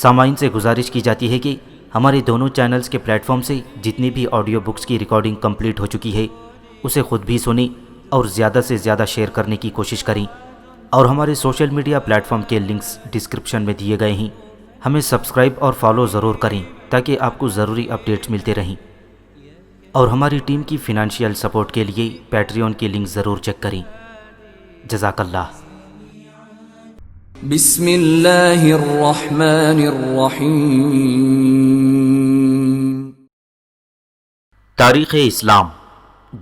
سامعین سے گزارش کی جاتی ہے کہ ہمارے دونوں چینلز کے پلیٹ فارم سے جتنی بھی آڈیو بکس کی ریکارڈنگ کمپلیٹ ہو چکی ہے اسے خود بھی سنیں اور زیادہ سے زیادہ شیئر کرنے کی کوشش کریں، اور ہمارے سوشل میڈیا پلیٹ فارم کے لنکس ڈسکرپشن میں دیے گئے ہیں۔ ہمیں سبسکرائب اور فالو ضرور کریں تاکہ آپ کو ضروری اپڈیٹس ملتے رہیں، اور ہماری ٹیم کی فنانشیل سپورٹ کے لیے پیٹریون کی لنک ضرور چیک کریں۔ جزاک اللہ۔ بسم اللہ الرحمن الرحیم۔ تاریخ اسلام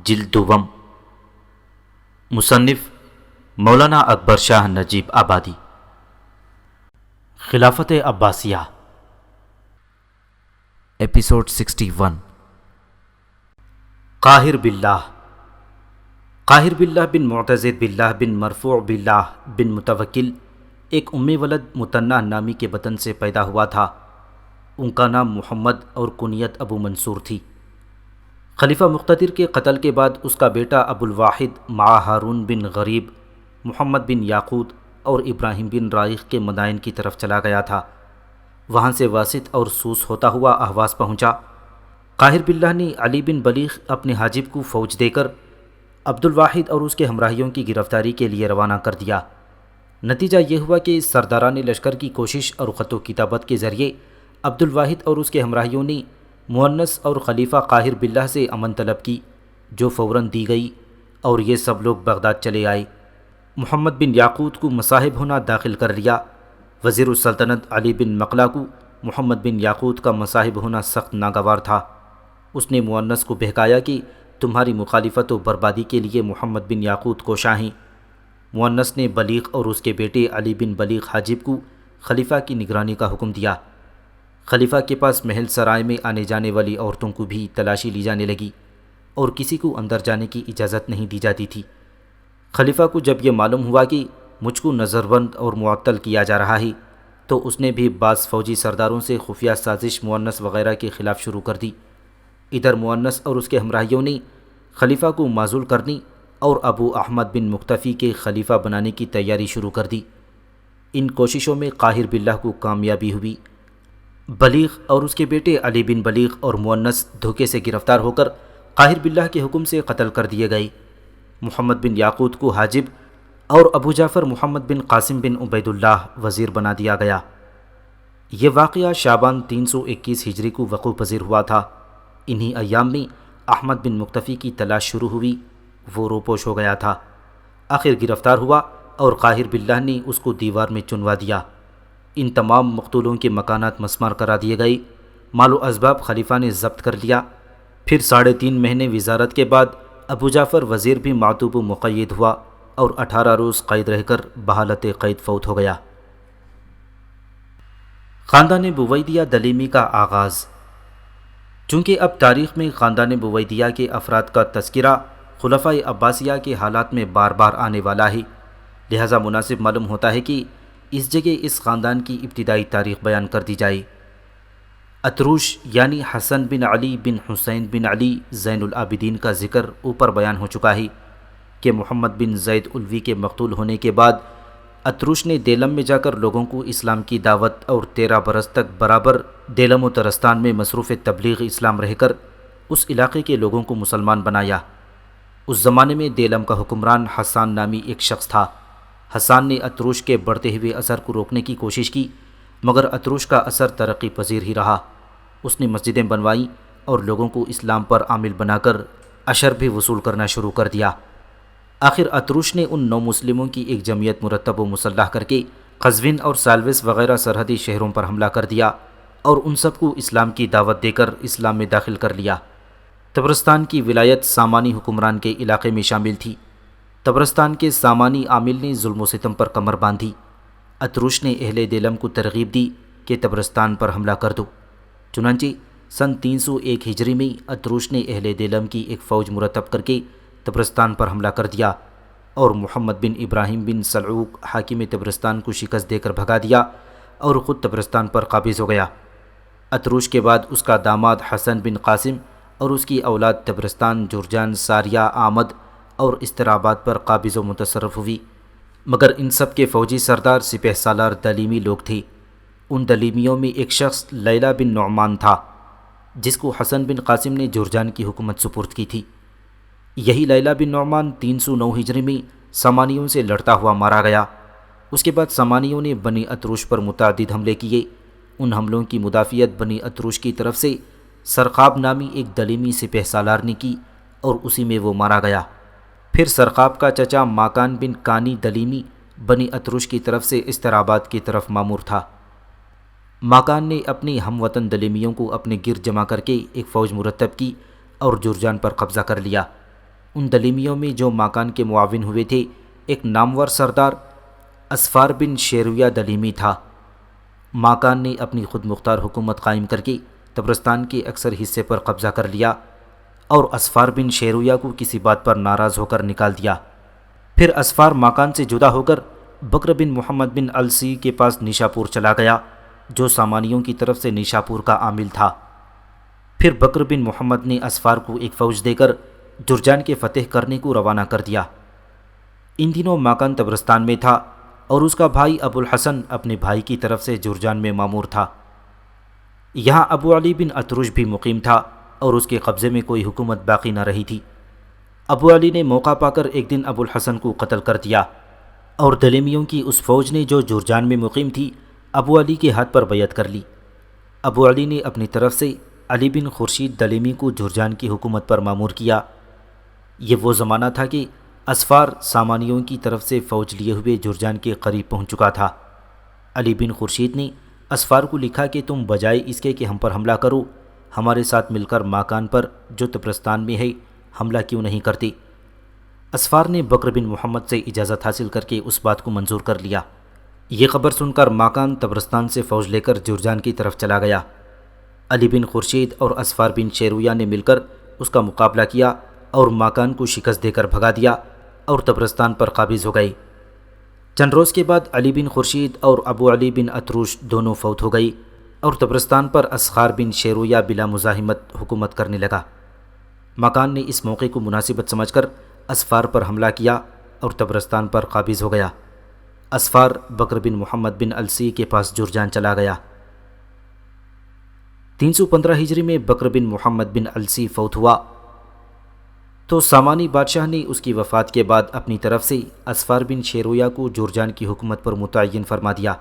جلد دوم، مصنف مولانا اکبر شاہ نجیب آبادی۔ خلافت عباسیہ، ایپیسوڈ 61۔ قاہر باللہ بن معتضد باللہ بن مرفوع باللہ بن متوکل ایک ام ولد متنع نامی کے بطن سے پیدا ہوا تھا۔ ان کا نام محمد اور کنیت ابو منصور تھی۔ خلیفہ مقتدر کے قتل کے بعد اس کا بیٹا ابو الواحد مع ہارون بن غریب، محمد بن یاقوت اور ابراہیم بن رائق کے مدائن کی طرف چلا گیا تھا۔ وہاں سے واسط اور سوس ہوتا ہوا اہواز پہنچا۔ قاہر باللہ نے علی بن بلیغ اپنے حاجب کو فوج دے کر عبد الواحد اور اس کے ہمراہیوں کی گرفتاری کے لیے روانہ کر دیا۔ نتیجہ یہ ہوا کہ سرداران لشکر کی کوشش اور خط و کتابت کے ذریعے عبد الواحد اور اس کے ہمراہیوں نے مؤنس اور خلیفہ قاہر باللہ سے امن طلب کی، جو فوراً دی گئی، اور یہ سب لوگ بغداد چلے آئے۔ محمد بن یاقوت کو مصاحب ہونا داخل کر لیا۔ وزیر السلطنت علی بن مقلہ کو محمد بن یاقوت کا مصاحب ہونا سخت ناگوار تھا۔ اس نے مؤنس کو بہکایا کہ تمہاری مخالفت و بربادی کے لیے محمد بن یاقوت کوشاں ہیں۔ مؤنس نے بلیغ اور اس کے بیٹے علی بن بلیغ حاجب کو خلیفہ کی نگرانی کا حکم دیا۔ خلیفہ کے پاس محل سرائے میں آنے جانے والی عورتوں کو بھی تلاشی لی جانے لگی، اور کسی کو اندر جانے کی اجازت نہیں دی جاتی تھی۔ خلیفہ کو جب یہ معلوم ہوا کہ مجھ کو نظر بند اور معطل کیا جا رہا ہے، تو اس نے بھی بعض فوجی سرداروں سے خفیہ سازش مؤنس وغیرہ کے خلاف شروع کر دی۔ ادھر مؤنس اور اس کے ہمراہیوں نے خلیفہ کو معزول کرنے اور ابو احمد بن مختفی کے خلیفہ بنانے کی تیاری شروع کر دی۔ ان کوششوں میں قاہر باللہ کو کامیابی ہوئی۔ بلیغ اور اس کے بیٹے علی بن بلیغ اور مؤنس دھوکے سے گرفتار ہو کر قاہر باللہ کے حکم سے قتل کر دیے گئے۔ محمد بن یاقوت کو حاجب اور ابو جعفر محمد بن قاسم بن عبید اللہ وزیر بنا دیا گیا۔ یہ واقعہ شعبان 321 ہجری کو وقوع پذیر ہوا تھا۔ انہی ایام میں احمد بن مختفی کی تلاش شروع ہوئی۔ وہ روپوش ہو گیا تھا، آخر گرفتار ہوا اور قاہر باللہ نے اس کو دیوار میں چنوا دیا۔ ان تمام مقتولوں کے مکانات مسمار کرا دیے گئے۔ مال و اسباب خلیفہ نے ضبط کر لیا۔ پھر 3.5 مہینے وزارت کے بعد ابو جعفر وزیر بھی معتوب و مقید ہوا اور 18 روز قید رہ کر بحالت قید فوت ہو گیا۔ خاندان بویدیہ دلیمی کا آغاز۔ چونکہ اب تاریخ میں خاندان بویدیہ کے افراد کا تذکرہ خلفائے عباسیہ کے حالات میں بار بار آنے والا ہے، لہذا مناسب معلوم ہوتا ہے کہ اس جگہ اس خاندان کی ابتدائی تاریخ بیان کر دی جائے۔ اتروش یعنی حسن بن علی بن حسین بن علی زین العابدین کا ذکر اوپر بیان ہو چکا ہے کہ محمد بن زید علوی کے مقتول ہونے کے بعد اتروش نے دیلم میں جا کر لوگوں کو اسلام کی دعوت اور 13 برس تک برابر دیلم و ترستان میں مصروف تبلیغ اسلام رہ کر اس علاقے کے لوگوں کو مسلمان بنایا۔ اس زمانے میں دیلم کا حکمران حسان نامی ایک شخص تھا۔ حسان نے اتروش کے بڑھتے ہوئے اثر کو روکنے کی کوشش کی، مگر اتروش کا اثر ترقی پذیر ہی رہا۔ اس نے مسجدیں بنوائیں اور لوگوں کو اسلام پر عامل بنا کر عشر بھی وصول کرنا شروع کر دیا۔ آخر اتروش نے ان نو مسلموں کی ایک جمعیت مرتب و مسلح کر کے قزوین اور سالوس وغیرہ سرحدی شہروں پر حملہ کر دیا اور ان سب کو اسلام کی دعوت دے کر اسلام میں داخل کر لیا۔ طبرستان کی ولایت سامانی حکمران کے علاقے میں شامل تھی۔ طبرستان کے سامانی عامل نے ظلم و ستم پر کمر باندھی۔ اتروش نے اہل دیلم کو ترغیب دی کہ طبرستان پر حملہ کر دو۔ چنانچہ سن 301 ہجری میں اتروش نے اہل دیلم کی ایک فوج مرتب کر کے طبرستان پر حملہ کر دیا اور محمد بن ابراہیم بن سلعوق حاکم طبرستان کو شکست دے کر بھگا دیا اور خود طبرستان پر قابض ہو گیا۔ اتروش کے بعد اس کا داماد حسن بن قاسم اور اس کی اولاد طبرستان، جرجان، ساریہ، آمد اور استراباد پر قابض و متصرف ہوئی، مگر ان سب کے فوجی سردار سپہ سالار دلیمی لوگ تھے۔ ان دلیمیوں میں ایک شخص لیلہ بن نعمان تھا جس کو حسن بن قاسم نے جرجان کی حکومت سپرد کی تھی۔ یہی لیلہ بن نعمان 309 ہجری میں سامانیوں سے لڑتا ہوا مارا گیا۔ اس کے بعد سامانیوں نے بنی اتروش پر متعدد حملے کیے۔ ان حملوں کی مدافعت بنی اتروش کی طرف سے سرقاب نامی ایک دلیمی سپہ سالار نے کی اور اسی میں وہ مارا گیا۔ پھر سرقاب کا چچا ماکان بن کانی دلیمی بنی اتروش کی طرف سے استراباد کی طرف مامور تھا۔ ماکان نے اپنے ہم وطن دلیمیوں کو اپنے گرد جمع کر کے ایک فوج مرتب کی اور جرجان پر قبضہ کر لیا۔ ان دلیمیوں میں جو ماکان کے معاون ہوئے تھے ایک نامور سردار اسفار بن شیرویہ دلیمی تھا۔ ماکان نے اپنی خود مختار حکومت قائم کر کے طبرستان کے اکثر حصے پر قبضہ کر لیا اور اسفار بن شیرویہ کو کسی بات پر ناراض ہو کر نکال دیا۔ پھر اسفار ماکان سے جدا ہو کر بکر بن محمد بن السی کے پاس نیشاپور چلا گیا جو سامانیوں کی طرف سے نیشاپور کا عامل تھا۔ پھر بکر بن محمد نے اسفار کو ایک فوج دے کر جرجان کے فتح کرنے کو روانہ کر دیا۔ ان دنوں ماکان طبرستان میں تھا اور اس کا بھائی ابو الحسن اپنے بھائی کی طرف سے جرجان میں مامور تھا۔ یہاں ابو علی بن اتروش بھی مقیم تھا اور اس کے قبضے میں کوئی حکومت باقی نہ رہی تھی۔ ابو علی نے موقع پا کر ایک دن ابو الحسن کو قتل کر دیا اور دلیمیوں کی اس فوج نے جو جرجان میں مقیم تھی ابو علی کے ہاتھ پر بیعت کر لی۔ ابو علی نے اپنی طرف سے علی بن خورشید دلیمی کو جرجان کی حکومت پر مامور کیا۔ یہ وہ زمانہ تھا کہ اسفار سامانیوں کی طرف سے فوج لیے ہوئے جرجان کے قریب پہنچ چکا تھا۔ علی بن خورشید نے اسفار کو لکھا کہ تم بجائے اس کے کہ ہم پر حملہ کرو ہمارے ساتھ مل کر ماکان پر جو طبرستان میں ہے حملہ کیوں نہیں کرتے؟ اسفار نے بکر بن محمد سے اجازت حاصل کر کے اس بات کو منظور کر لیا۔ یہ خبر سن کر ماکان طبرستان سے فوج لے کر جرجان کی طرف چلا گیا۔ علی بن خورشید اور اسفار بن شیرویہ نے مل کر اس کا مقابلہ کیا اور ماکان کو شکست دے کر بھگا دیا اور طبرستان پر قابض ہو گئے۔ چند روز کے بعد علی بن خورشید اور ابو علی بن اتروش دونوں فوت ہو گئی اور طبرستان پر اسخار بن شیرویہ بلا مزاحمت حکومت کرنے لگا۔ ماکان نے اس موقع کو مناسبت سمجھ کر اسفار پر حملہ کیا اور طبرستان پر قابض ہو گیا۔ اسفار بکر بن محمد بن السی کے پاس جرجان چلا گیا۔ 315 ہجری میں بکر بن محمد بن السی فوت ہوا تو سامانی بادشاہ نے اس کی وفات کے بعد اپنی طرف سے اسفار بن شیرویہ کو جرجان کی حکومت پر متعین فرما دیا۔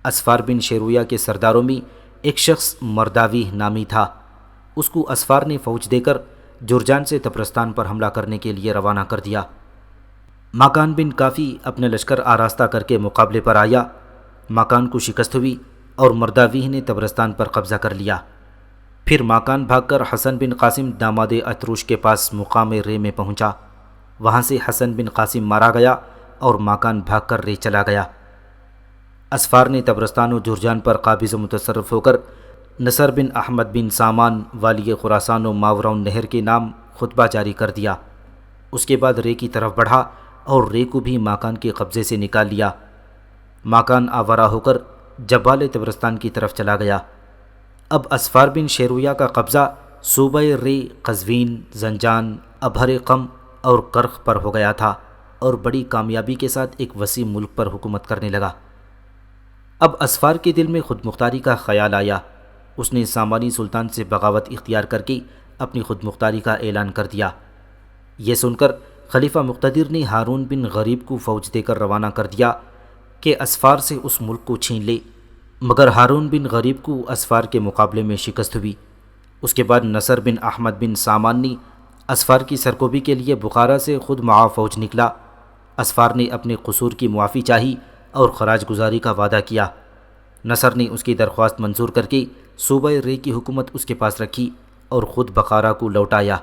اسفار بن شیرویہ کے سرداروں میں ایک شخص مرداوی نامی تھا۔ اس کو اسفار نے فوج دے کر جرجان سے طبرستان پر حملہ کرنے کے لیے روانہ کر دیا۔ ماکان بن کافی اپنے لشکر آراستہ کر کے مقابلے پر آیا۔ ماکان کو شکست ہوئی اور مرداوی نے طبرستان پر قبضہ کر لیا۔ پھر ماکان بھاگ کر حسن بن قاسم داماد اتروش کے پاس مقام رے میں پہنچا۔ وہاں سے حسن بن قاسم مارا گیا اور ماکان بھاگ کر رے چلا گیا۔ اسفار نے طبرستان و جرجان پر قابض و متصرف ہو کر نصر بن احمد بن سامان والی خراسان و ماوراء نہر کے نام خطبہ جاری کر دیا۔ اس کے بعد رے کی طرف بڑھا اور رے کو بھی ماکان کے قبضے سے نکال لیا۔ ماکان آورہ ہو کر جبال طبرستان کی طرف چلا گیا۔ اب اسفار بن شیرویہ کا قبضہ صوبہ رے، قزوین، زنجان، ابہر قم اور کرخ پر ہو گیا تھا اور بڑی کامیابی کے ساتھ ایک وسیع ملک پر حکومت کرنے لگا۔ اب اسفار کے دل میں خود مختاری کا خیال آیا۔ اس نے سامانی سلطان سے بغاوت اختیار کر کے اپنی خود مختاری کا اعلان کر دیا۔ یہ سن کر خلیفہ مقتدر نے ہارون بن غریب کو فوج دے کر روانہ کر دیا کہ اسفار سے اس ملک کو چھین لے، مگر ہارون بن غریب کو اسفار کے مقابلے میں شکست ہوئی۔ اس کے بعد نصر بن احمد بن سامان نے اسفار کی سرکوبی کے لیے بخارا سے خود معاف فوج نکلا۔ اسفار نے اپنے قصور کی معافی چاہی اور خراج گزاری کا وعدہ کیا۔ نصر نے اس کی درخواست منظور کر کے صوبہ رے کی حکومت اس کے پاس رکھی اور خود بخارا کو لوٹایا۔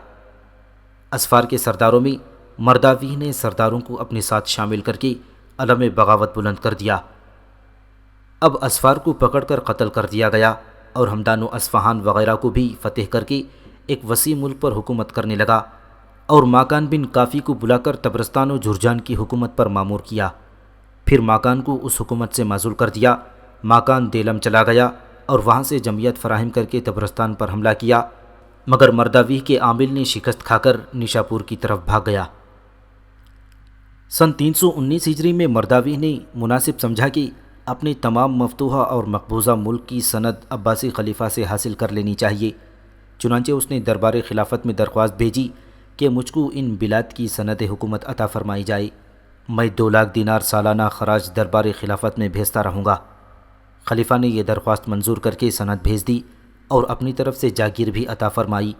اسفار کے سرداروں میں مرداوی نے سرداروں کو اپنے ساتھ شامل کر کے علم بغاوت بلند کر دیا۔ اب اسفار کو پکڑ کر قتل کر دیا گیا اور ہمدان و اصفہان وغیرہ کو بھی فتح کر کے ایک وسیع ملک پر حکومت کرنے لگا اور ماکان بن کافی کو بلا کر طبرستان و جرجان کی حکومت پر مامور کیا۔ پھر ماکان کو اس حکومت سے معزول کر دیا۔ ماکان دیلم چلا گیا اور وہاں سے جمعیت فراہم کر کے طبرستان پر حملہ کیا، مگر مرداوی کے عامل نے شکست کھا کر نیشاپور کی طرف بھاگ گیا۔ سن 319 ہجری میں مرداوی نے مناسب سمجھا کہ اپنے تمام مفتوحہ اور مقبوضہ ملک کی سند عباسی خلیفہ سے حاصل کر لینی چاہیے۔ چنانچہ اس نے دربار خلافت میں درخواست بھیجی کہ مجھ کو ان بلاد کی سند حکومت عطا فرمائی جائے۔ میں 2 لاکھ دینار سالانہ خراج دربار خلافت میں بھیجتا رہوں گا۔ خلیفہ نے یہ درخواست منظور کر کے سند بھیج دی اور اپنی طرف سے جاگیر بھی عطا فرمائی۔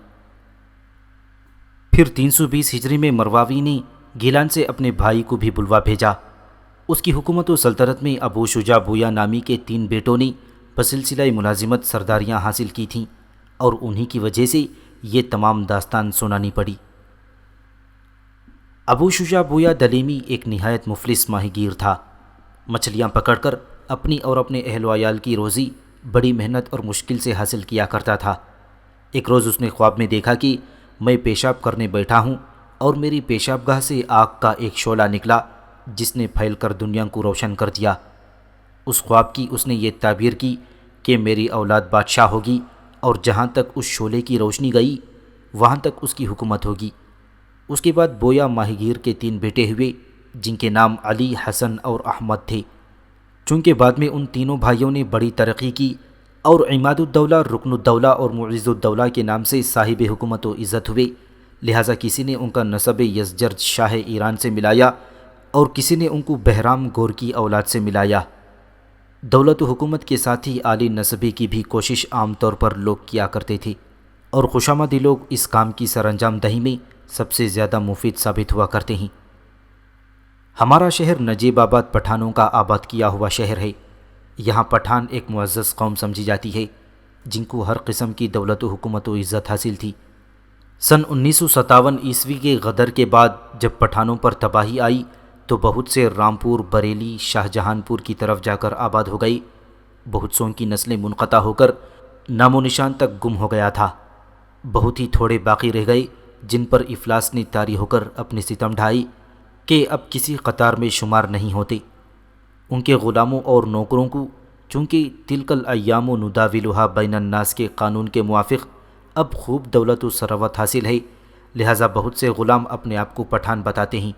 پھر 320 ہجری میں مرواوی نے گیلان سے اپنے بھائی کو بھی بلوا بھیجا۔ اس کی حکومت و سلطنت میں ابو شجاع بویا نامی کے 3 بیٹوں نے بسلسلہ ملازمت سرداریاں حاصل کی تھیں اور انہی کی وجہ سے یہ تمام داستان سنانی پڑی۔ ابو شجاع بویا دلیمی ایک نہایت مفلس ماہی گیر تھا۔ مچھلیاں پکڑ کر اپنی اور اپنے اہل و عیال کی روزی بڑی محنت اور مشکل سے حاصل کیا کرتا تھا۔ ایک روز اس نے خواب میں دیکھا کہ میں پیشاب کرنے بیٹھا ہوں اور میری پیشاب گاہ سے آگ کا ایک شعلہ نکلا جس نے پھیل کر دنیا کو روشن کر دیا۔ اس خواب کی اس نے یہ تعبیر کی کہ میری اولاد بادشاہ ہوگی اور جہاں تک اس شعلے کی روشنی گئی وہاں تک اس کی حکومت ہوگی۔ اس کے بعد بویا ماہی گیر کے 3 بیٹے ہوئے جن کے نام علی، حسن اور احمد تھے۔ چونکہ بعد میں ان تینوں بھائیوں نے بڑی ترقی کی اور عماد الدولہ، رکن الدولہ اور معز الدولہ کے نام سے صاحب حکومت و عزت ہوئے، لہٰذا کسی نے ان کا نسب یزجرد شاہ ایران سے ملایا اور کسی نے ان کو بہرام گور کی اولاد سے ملایا۔ دولت و حکومت کے ساتھ ہی عالی نسبی کی بھی کوشش عام طور پر لوگ کیا کرتے تھے اور خوشامدی لوگ اس کام کی سر انجام دہی میں سب سے زیادہ مفید ثابت ہوا کرتے ہیں۔ ہمارا شہر نجیب آباد پٹھانوں کا آباد کیا ہوا شہر ہے۔ یہاں پٹھان ایک معزز قوم سمجھی جاتی ہے جن کو ہر قسم کی دولت و حکومت و عزت حاصل تھی۔ سن 1957 عیسوی کے غدر کے بعد جب پٹھانوں پر تباہی آئی تو بہت سے رامپور، بریلی، شاہ جہان پور کی طرف جا کر آباد ہو گئی۔ بہت سوں کی نسلیں منقطع ہو کر نام و نشان تک گم ہو گیا تھا۔ بہت ہی تھوڑے باقی رہ گئے جن پر افلاس نے طاری ہو کر اپنی ستم ڈھائی کہ اب کسی قطار میں شمار نہیں ہوتے۔ ان کے غلاموں اور نوکروں کو چونکہ تلک الایام نداولها بین الناس کے قانون کے موافق اب خوب دولت و ثروت حاصل ہے، لہٰذا بہت سے غلام اپنے آپ کو پٹھان بتاتے ہیں۔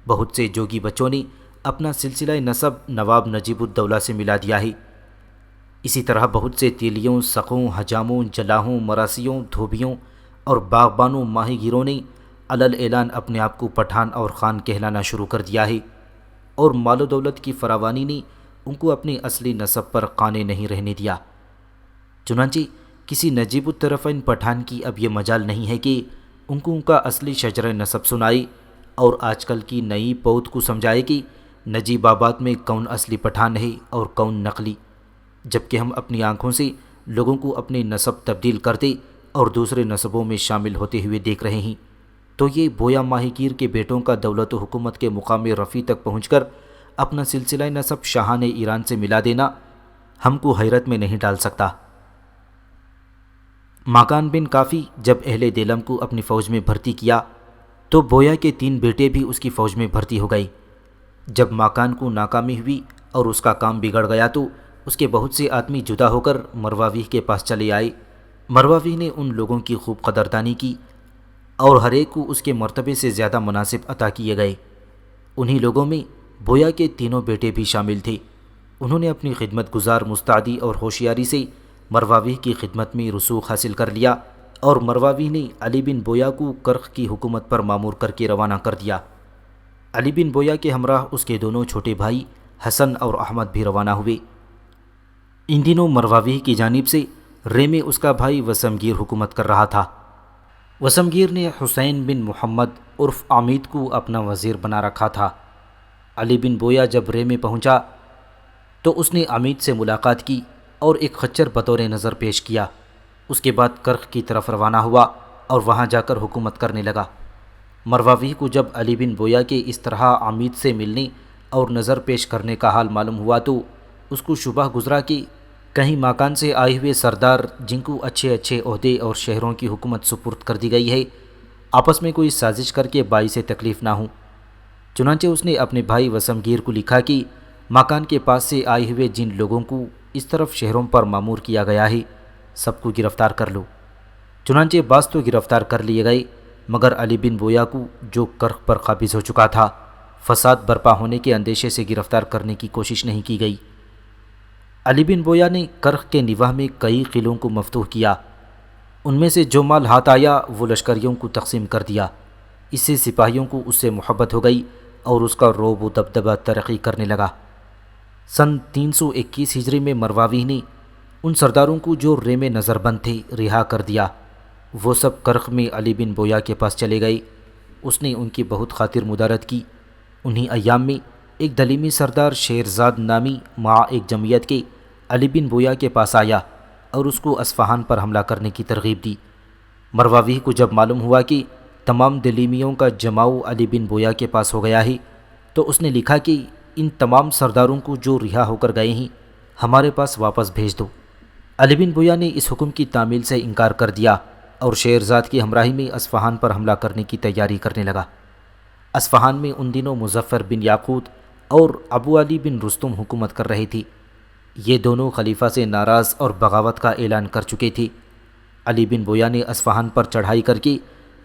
بہت سے جوگی بچوں نے اپنا سلسلہ نسب نواب نجیب الدولہ سے ملا دیا ہے۔ اسی طرح بہت سے تیلیوں، سقوں، حجاموں، جلاہوں، مراسیوں، دھوبیوں اور باغبانوں، ماہی گیروں نے علل اعلان اپنے آپ کو پٹھان اور خان کہلانا شروع کر دیا ہے، اور مال و دولت کی فراوانی نے ان کو اپنے اصلی نسب پر قانے نہیں رہنے دیا۔ چنانچہ کسی نجیب الطرفین پٹھان کی اب یہ مجال نہیں ہے کہ ان کو ان کا اصلی شجر نسب سنائے اور آج کل کی نئی پود کو سمجھائے کہ نجیب آباد میں کون اصلی پٹھان ہے اور کون نقلی، جبکہ ہم اپنی آنکھوں سے لوگوں کو اپنے نسب تبدیل کرتے اور دوسرے نسبوں میں شامل ہوتے ہوئے دیکھ رہے ہیں۔ تو یہ بویا ماہی گیر کے بیٹوں کا دولت و حکومت کے مقام رفیع تک پہنچ کر اپنا سلسلہ نسب شاہان ایران سے ملا دینا ہم کو حیرت میں نہیں ڈال سکتا۔ ماکان بن کافی جب اہل دیلم کو اپنی فوج میں بھرتی کیا تو بویا کے 3 بیٹے بھی اس کی فوج میں بھرتی ہو گئے۔ جب ماکان کو ناکامی ہوئی اور اس کا کام بگڑ گیا تو اس کے بہت سے آدمی جدا ہو کر مرواوی کے پاس چلے آئے۔ مرواوی نے ان لوگوں کی خوب قدردانی کی اور ہر ایک کو اس کے مرتبے سے زیادہ مناسب عطا کیے گئے۔ انہی لوگوں میں بویا کے 3 بیٹے بھی شامل تھے۔ انہوں نے اپنی خدمت گزار مستعدی اور ہوشیاری سے مرواوی کی خدمت میں رسوخ حاصل کر لیا اور مرواوی نے علی بن بویا کو کرخ کی حکومت پر مامور کر کے روانہ کر دیا۔ علی بن بویا کے ہمراہ اس کے دونوں چھوٹے بھائی حسن اور احمد بھی روانہ ہوئے۔ ان دنوں مرواوی کی جانب سے رے میں اس کا بھائی وسمگیر حکومت کر رہا تھا۔ وسمگیر نے حسین بن محمد عرف عمید کو اپنا وزیر بنا رکھا تھا۔ علی بن بویا جب رے میں پہنچا تو اس نے عمید سے ملاقات کی اور ایک خچر بطور نظر پیش کیا۔ اس کے بعد کرخ کی طرف روانہ ہوا اور وہاں جا کر حکومت کرنے لگا۔ مرواوی کو جب علی بن بویا کے اس طرح عمید سے ملنے اور نظر پیش کرنے کا حال معلوم ہوا تو اس کو شبہ گزرا کہ کہیں ماکان سے آئے ہوئے سردار جن کو اچھے اچھے عہدے اور شہروں کی حکومت سپرد کر دی گئی ہے آپس میں کوئی سازش کر کے باعث تکلیف نہ ہوں۔ چنانچہ اس نے اپنے بھائی وسمگیر کو لکھا کہ ماکان کے پاس سے آئے ہوئے جن لوگوں کو اس طرف شہروں پر مامور کیا گیا ہے سب کو گرفتار کر لو۔ چنانچہ بعض تو گرفتار کر لیے گئے مگر علی بن بویا کو جو کرخ پر قابض ہو چکا تھا فساد برپا ہونے کے اندیشے سے گرفتار کرنے کی کوشش نہیں کی گئی۔ علی بن بویا نے کرخ کے نواح میں کئی قلعوں کو مفتوح کیا۔ ان میں سے جو مال ہاتھ آیا وہ لشکریوں کو تقسیم کر دیا۔ اس سے سپاہیوں کو اس سے محبت ہو گئی اور اس کا رعب و دبدبہ ترقی کرنے لگا۔ سن 321 ہجری میں مرواوی نے ان سرداروں کو جو ریم نظر بند تھے رہا کر دیا۔ وہ سب کرخ میں علی بن بویا کے پاس چلے گئے۔ اس نے ان کی بہت خاطر مدارت کی۔ انہی ایام میں ایک دلیمی سردار شیرزاد نامی مع ایک جمعیت کے علی بن بویا کے پاس آیا اور اس کو اصفہان پر حملہ کرنے کی ترغیب دی۔ مرواوی کو جب معلوم ہوا کہ تمام دلیمیوں کا جماؤ علی بن بویا کے پاس ہو گیا ہے تو اس نے لکھا کہ ان تمام سرداروں کو جو رہا ہو کر گئے ہیں ہمارے پاس واپس بھیج دو۔ علی بن بویا نے اس حکم کی تعمیل سے انکار کر دیا اور شیرزاد کی ہمراہی میں اصفہان پر حملہ کرنے کی تیاری کرنے لگا۔ اصفہان میں ان دنوں مظفر بن یاقوت اور ابو علی بن رستم حکومت کر رہے تھے۔ یہ دونوں خلیفہ سے ناراض اور بغاوت کا اعلان کر چکے تھے۔ علی بن بویا نے اصفہان پر چڑھائی کر کے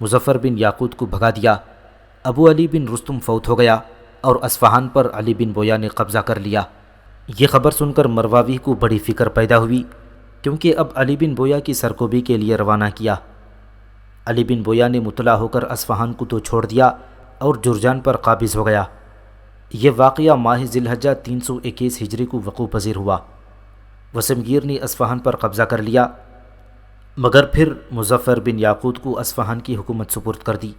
مظفر بن یاقوت کو بھگا دیا۔ ابو علی بن رستم فوت ہو گیا اور اصفہان پر علی بن بویا نے قبضہ کر لیا۔ یہ خبر سن کر مرواوی کو بڑی فکر پیدا ہوئی، کیونکہ اب علی بن بویا کی سرکوبی کے لیے روانہ کیا۔ علی بن بویا نے مطلع ہو کر اصفہان کو تو چھوڑ دیا اور جرجان پر قابض ہو گیا۔ یہ واقعہ ماہ ذی الحجہ 321 ہجری کو وقوع پذیر ہوا۔ وسمگیر نے اصفہان پر قبضہ کر لیا، مگر پھر مظفر بن یاقوت کو اصفہان کی حکومت سپرد کر دی۔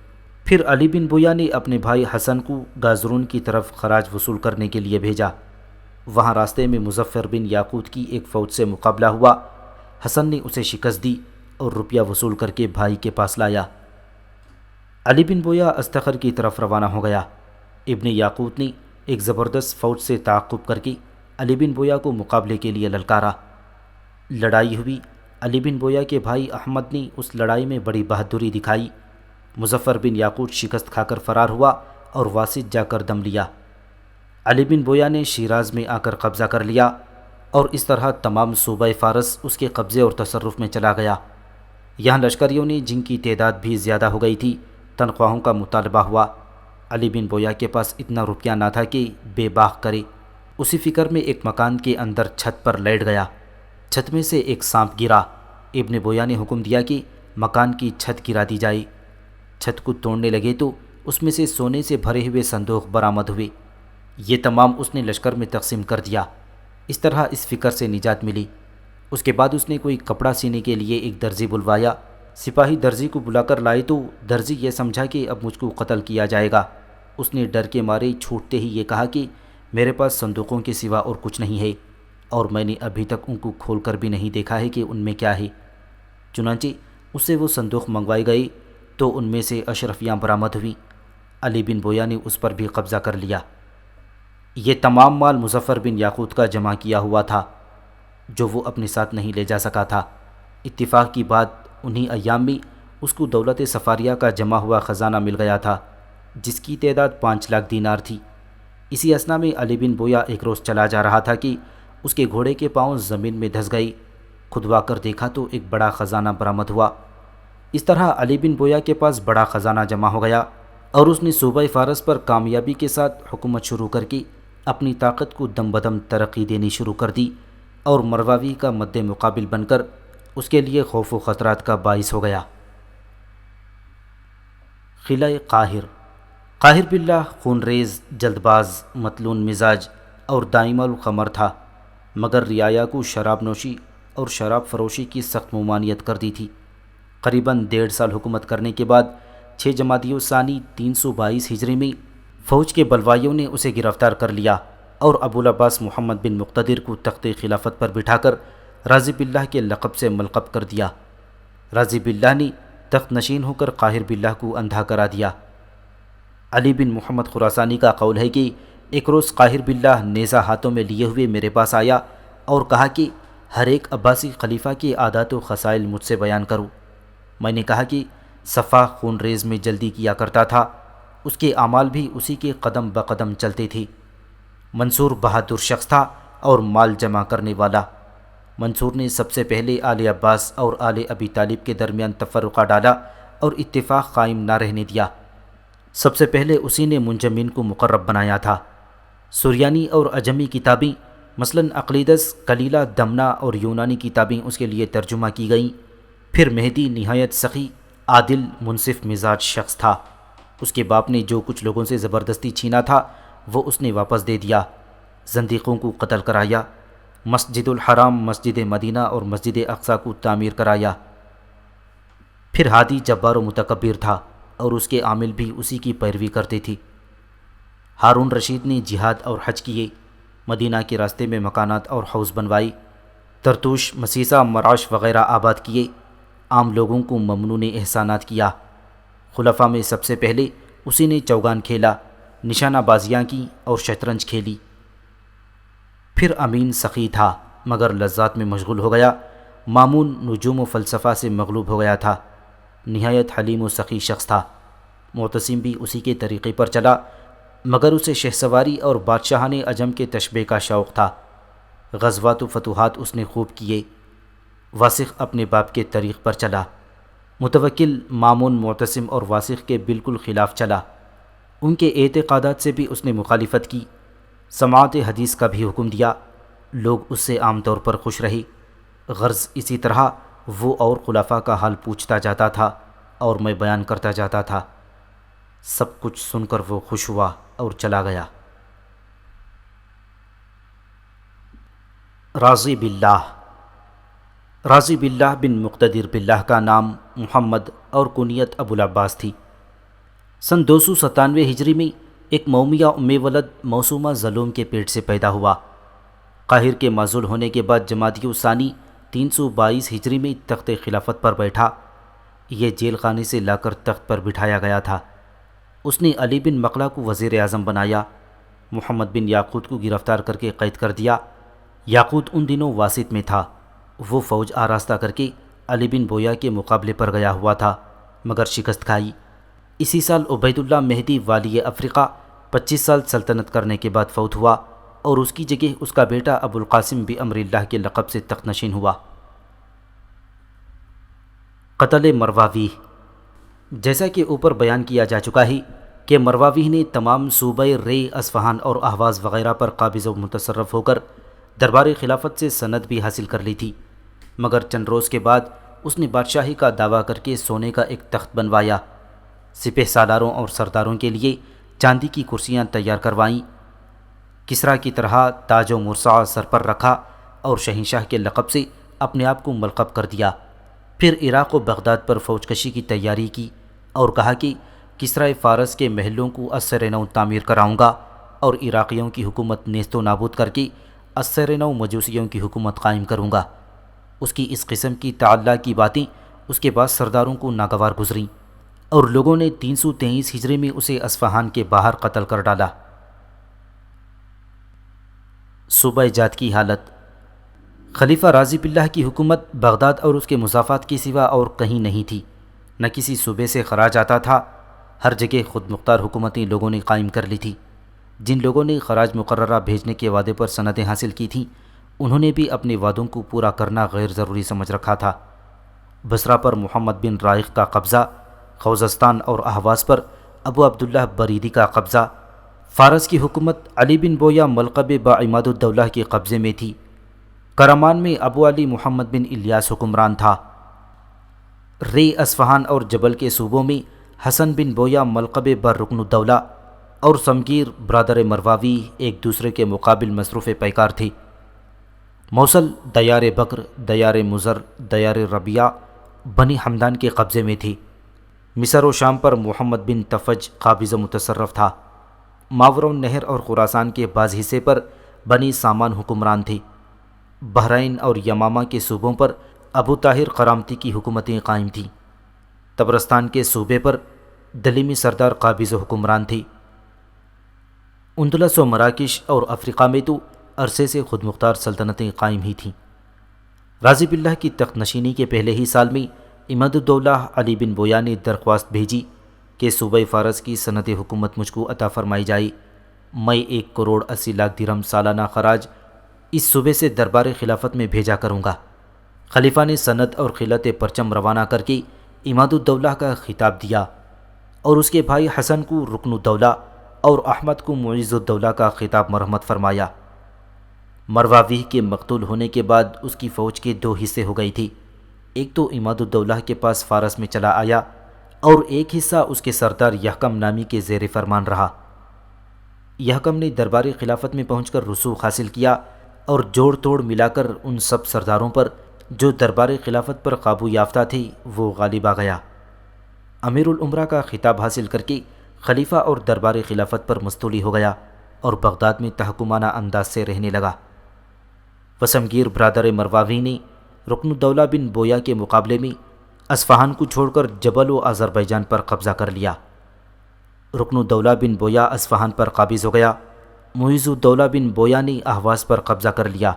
پھر علی بن بویا نے اپنے بھائی حسن کو گازرون کی طرف خراج وصول کرنے کے لیے بھیجا۔ وہاں راستے میں مظفر بن یاقوت کی ایک فوج سے مقابلہ ہوا۔ حسن نے اسے شکست دی اور روپیہ وصول کر کے بھائی کے پاس لایا۔ علی بن بویا استخر کی طرف روانہ ہو گیا۔ ابن یاقوت نے ایک زبردست فوج سے تعاقب کر کے علی بن بویا کو مقابلے کے لیے للکارا۔ لڑائی ہوئی۔ علی بن بویا کے بھائی احمد نے اس لڑائی میں بڑی بہادری دکھائی۔ مظفر بن یاقوت شکست کھا کر فرار ہوا اور واسط جا کر دم لیا۔ علی بن بویا نے شیراز میں آ کر قبضہ کر لیا اور اس طرح تمام صوبہ فارس اس کے قبضے اور تصرف میں چلا گیا۔ یہاں لشکریوں نے، جن کی تعداد بھی زیادہ ہو گئی تھی، تنخواہوں کا مطالبہ ہوا۔ علی بن بویا کے پاس اتنا روپیہ نہ تھا کہ بے باک کرے۔ اسی فکر میں ایک مکان کے اندر چھت پر لیٹ گیا۔ چھت میں سے ایک سانپ گرا۔ ابن بویا نے حکم دیا کہ مکان کی چھت گرا دی جائے۔ چھت کو توڑنے لگے تو اس میں سے سونے سے بھرے ہوئے صندوق برآمد ہوئے۔ یہ تمام اس نے لشکر میں تقسیم کر دیا۔ اس طرح اس فکر سے نجات ملی۔ اس کے بعد اس نے کوئی کپڑا سینے کے لیے ایک درزی بلوایا۔ سپاہی درزی کو بلا کر لائے تو درزی یہ سمجھا کہ اب مجھ کو قتل کیا جائے گا۔ اس نے ڈر کے مارے چھوٹتے ہی یہ کہا کہ میرے پاس صندوقوں کے سوا اور کچھ نہیں ہے، اور میں نے ابھی تک ان کو کھول کر بھی نہیں دیکھا ہے کہ ان میں کیا ہے۔ چنانچہ اس سے وہ صندوق منگوائے گئے تو ان میں سے اشرفیاں برآمد ہوئیں۔ علی بن بویا نے اس پر بھی قبضہ کر لیا۔ یہ تمام مال مظفر بن یاقوت کا جمع کیا ہوا تھا، جو وہ اپنے ساتھ نہیں لے جا سکا تھا۔ اتفاق کی بات، انہی ایام میں اس کو دولت سفاریہ کا جمع ہوا خزانہ مل گیا تھا، جس کی تعداد 5 لاکھ دینار تھی۔ اسی اثنا میں علی بن بویا ایک روز چلا جا رہا تھا کہ اس کے گھوڑے کے پاؤں زمین میں دھس گئی۔ کھدوا کر دیکھا تو ایک بڑا خزانہ برآمد ہوا۔ اس طرح علی بن بویا کے پاس بڑا خزانہ جمع ہو گیا اور اس نے صوبہ فارس پر کامیابی کے ساتھ حکومت شروع کر کے اپنی طاقت کو دم بدم ترقی دینی شروع کر دی اور مرواوی کا مد مقابل بن کر اس کے لیے خوف و خطرات کا باعث ہو گیا۔ قلعہ قاہر۔ قاہر باللہ خون ریز، جلد باز، متلون مزاج اور دائم الخمر تھا، مگر رعایا کو شراب نوشی اور شراب فروشی کی سخت ممانعت کر دی تھی۔ قریباً 1.5 سال حکومت کرنے کے بعد 6 جمادی الثانی 322 ہجری میں فوج کے بلوائیوں نے اسے گرفتار کر لیا اور ابو العباس محمد بن مقتدر کو تخت خلافت پر بٹھا کر راضی باللہ کے لقب سے ملقب کر دیا۔ راضی باللہ نے تخت نشین ہو کر قاہر باللہ کو اندھا کرا دیا۔ علی بن محمد خراسانی کا قول ہے کہ ایک روز قاہر باللہ نیزہ ہاتھوں میں لیے ہوئے میرے پاس آیا اور کہا کہ ہر ایک عباسی خلیفہ کے عادات و خصائل مجھ سے بیان کرو۔ میں نے کہا کہ صفا خون ریز میں جلدی کیا کرتا تھا، اس کے اعمال بھی اسی کے قدم بقدم چلتے تھے۔ منصور بہادر شخص تھا اور مال جمع کرنے والا۔ منصور نے سب سے پہلے آل عباس اور آل ابی طالب کے درمیان تفرقہ ڈالا اور اتفاق قائم نہ رہنے دیا۔ سب سے پہلے اسی نے منجمین کو مقرب بنایا تھا۔ سریانی اور عجمی کتابیں مثلاً عقلیدس، کلیلہ، دمنہ اور یونانی کتابیں اس کے لیے ترجمہ کی گئیں۔ پھر مہدی نہایت سخی، عادل، منصف مزاج شخص تھا۔ اس کے باپ نے جو کچھ لوگوں سے زبردستی چھینا تھا وہ اس نے واپس دے دیا، زندیقوں کو قتل کرایا، مسجد الحرام، مسجد مدینہ اور مسجد اقصیٰ کو تعمیر کرایا۔ پھر ہادی جبار و متکبر تھا اور اس کے عامل بھی اسی کی پیروی کرتے تھے۔ ہارون رشید نے جہاد اور حج کیے، مدینہ کے راستے میں مکانات اور حوض بنوائی، ترتوش، مسیسہ، مراش وغیرہ آباد کیے، عام لوگوں کو ممنون احسانات کیا۔ خلفاء میں سب سے پہلے اسی نے چوگان کھیلا، نشانہ بازیاں کی اور شطرنج کھیلی۔ پھر امین سخی تھا مگر لذات میں مشغول ہو گیا، مامون نجوم و فلسفہ سے مغلوب ہو گیا تھا، نہایت حلیم و سخی شخص تھا۔ معتصم بھی اسی کے طریقے پر چلا مگر اسے شہسواری اور بادشاہان عجم کے تشبیہ کا شوق تھا۔ غزوات و فتوحات اس نے خوب کیے۔ واسق اپنے باپ کے طریق پر چلا، متوکل، مامون، معتصم اور واسق کے بالکل خلاف چلا۔ ان کے اعتقادات سے بھی اس نے مخالفت کی، سماعت حدیث کا بھی حکم دیا۔ لوگ اس سے عام طور پر خوش رہے، غرض اسی طرح وہ اور خلفاء کا حال پوچھتا جاتا تھا اور میں بیان کرتا جاتا تھا۔ سب کچھ سن کر وہ خوش ہوا اور چلا گیا۔ راضی باللہ۔ راضی باللہ بن مقتدر باللہ کا نام محمد اور کنیت ابو العباس تھی۔ سن 297 ہجری میں ایک مومیہ ام ولد موسومہ ظلوم کے پیٹ سے پیدا ہوا۔ قاہر کے معزول ہونے کے بعد جمادی الثانی 322 ہجری میں تخت خلافت پر بیٹھا۔ یہ جیل خانے سے لا کر تخت پر بٹھایا گیا تھا۔ اس نے علی بن مقلہ کو وزیر اعظم بنایا، محمد بن یاقوت کو گرفتار کر کے قید کر دیا۔ یاقوت ان دنوں واسط میں تھا، وہ فوج آراستہ کر کے علی بن بویا کے مقابلے پر گیا ہوا تھا مگر شکست کھائی۔ اسی سال عبید اللہ مہدی والی افریقہ 25 سال سلطنت کرنے کے بعد فوت ہوا اور اس کی جگہ اس کا بیٹا ابو القاسم بامر اللہ کے لقب سے تخت نشین ہوا۔ قتل مرووی۔ جیسا کہ اوپر بیان کیا جا چکا ہے کہ مرووی نے تمام صوبہ رے، اصفہان اور اہواز وغیرہ پر قابض و متصرف ہو کر دربار خلافت سے سند بھی حاصل کر لی تھی، مگر چند روز کے بعد اس نے بادشاہی کا دعویٰ کر کے سونے کا ایک تخت بنوایا، سپہ سالاروں اور سرداروں کے لیے چاندی کی کرسیاں تیار کروائیں، کسریٰ کی طرح تاج و مرصع سر پر رکھا اور شہنشاہ کے لقب سے اپنے آپ کو ملقب کر دیا۔ پھر عراق و بغداد پر فوج کشی کی تیاری کی اور کہا کہ کسریٰ فارس کے محلوں کو ازسر نو تعمیر کراؤں گا اور عراقیوں کی حکومت نیست و نابود کر کے ازسر نو مجوسیوں کی حکومت قائم کروں گا۔ اس کی اس قسم کی تعلیٰ کی باتیں اس کے بعد سرداروں کو ناگوار گزریں اور لوگوں نے 323 ہجری میں اسے اصفہان کے باہر قتل کر ڈالا۔ صوبہ جات کی حالت۔ خلیفہ راضی باللہ کی حکومت بغداد اور اس کے مضافات کے سوا اور کہیں نہیں تھی، نہ کسی صوبے سے خراج آتا تھا۔ ہر جگہ خود مختار حکومتیں لوگوں نے قائم کر لی تھی۔ جن لوگوں نے خراج مقررہ بھیجنے کے وعدے پر سندیں حاصل کی تھیں انہوں نے بھی اپنے وعدوں کو پورا کرنا غیر ضروری سمجھ رکھا تھا۔ بصرہ پر محمد بن رائق کا قبضہ، خوزستان اور اہواز پر ابو عبداللہ بریدی کا قبضہ، فارس کی حکومت علی بن بویا ملقب باعماد الدولہ کے قبضے میں تھی۔ کرمان میں ابو علی محمد بن الیاس حکمران تھا۔ رے، اصفہان اور جبل کے صوبوں میں حسن بن بویا ملقب بر رکن الدولہ اور سمگیر برادر مرواوی ایک دوسرے کے مقابل مصروف پیکار تھے۔ موصل دیار بکر، دیار مزر، دیار ربیعہ بنی حمدان کے قبضے میں تھی۔ مصر و شام پر محمد بن تفج قابض و متصرف تھا۔ ماورا النہر اور خراسان کے بعض حصے پر بنی سامان حکمران تھے۔ بحرین اور یمامہ کے صوبوں پر ابو طاہر قرامتی کی حکومتیں قائم تھیں۔ طبرستان کے صوبے پر دلیمی سردار قابض و حکمران تھے۔ اندلس و مراکش اور افریقہ میں تو عرصے سے خود مختار سلطنتیں قائم ہی تھیں۔ راضی باللہ کی تخت نشینی کے پہلے ہی سال میں عماد الدولہ علی بن بویا نے درخواست بھیجی کہ صوبہ فارس کی سند حکومت مجھ کو عطا فرمائی جائے۔ میں 1 کروڑ 80 لاکھ درہم سالانہ خراج اس صوبے سے دربار خلافت میں بھیجا کروں گا۔ خلیفہ نے سند اور خلعت پرچم روانہ کر کے عماد الدولہ کا خطاب دیا اور اس کے بھائی حسن کو رکن الدولہ اور احمد کو معیز الدولہ کا خطاب مرحمت فرمایا۔ مرواویح کے مقتول ہونے کے بعد اس کی فوج کے دو حصے ہو گئی تھی، ایک تو عماد الدولہ کے پاس فارس میں چلا آیا اور ایک حصہ اس کے سردار یحکم نامی کے زیر فرمان رہا۔ یحکم نے دربار خلافت میں پہنچ کر رسوخ حاصل کیا اور جوڑ توڑ ملا کر ان سب سرداروں پر جو دربار خلافت پر قابو یافتہ تھے وہ غالب آ گیا۔ امیر الامراء کا خطاب حاصل کر کے خلیفہ اور دربار خلافت پر مستولی ہو گیا اور بغداد میں تحکمانہ انداز سے رہنے لگا۔ وسمگیر برادر مرواوی نے رکن الدولہ بن بویا کے مقابلے میں اصفہان کو چھوڑ کر جبل و آذربائیجان پر قبضہ کر لیا۔ رکن الدولہ بن بویا اصفہان پر قابض ہو گیا۔ معیز الدولہ بن بویا نے اہواز پر قبضہ کر لیا۔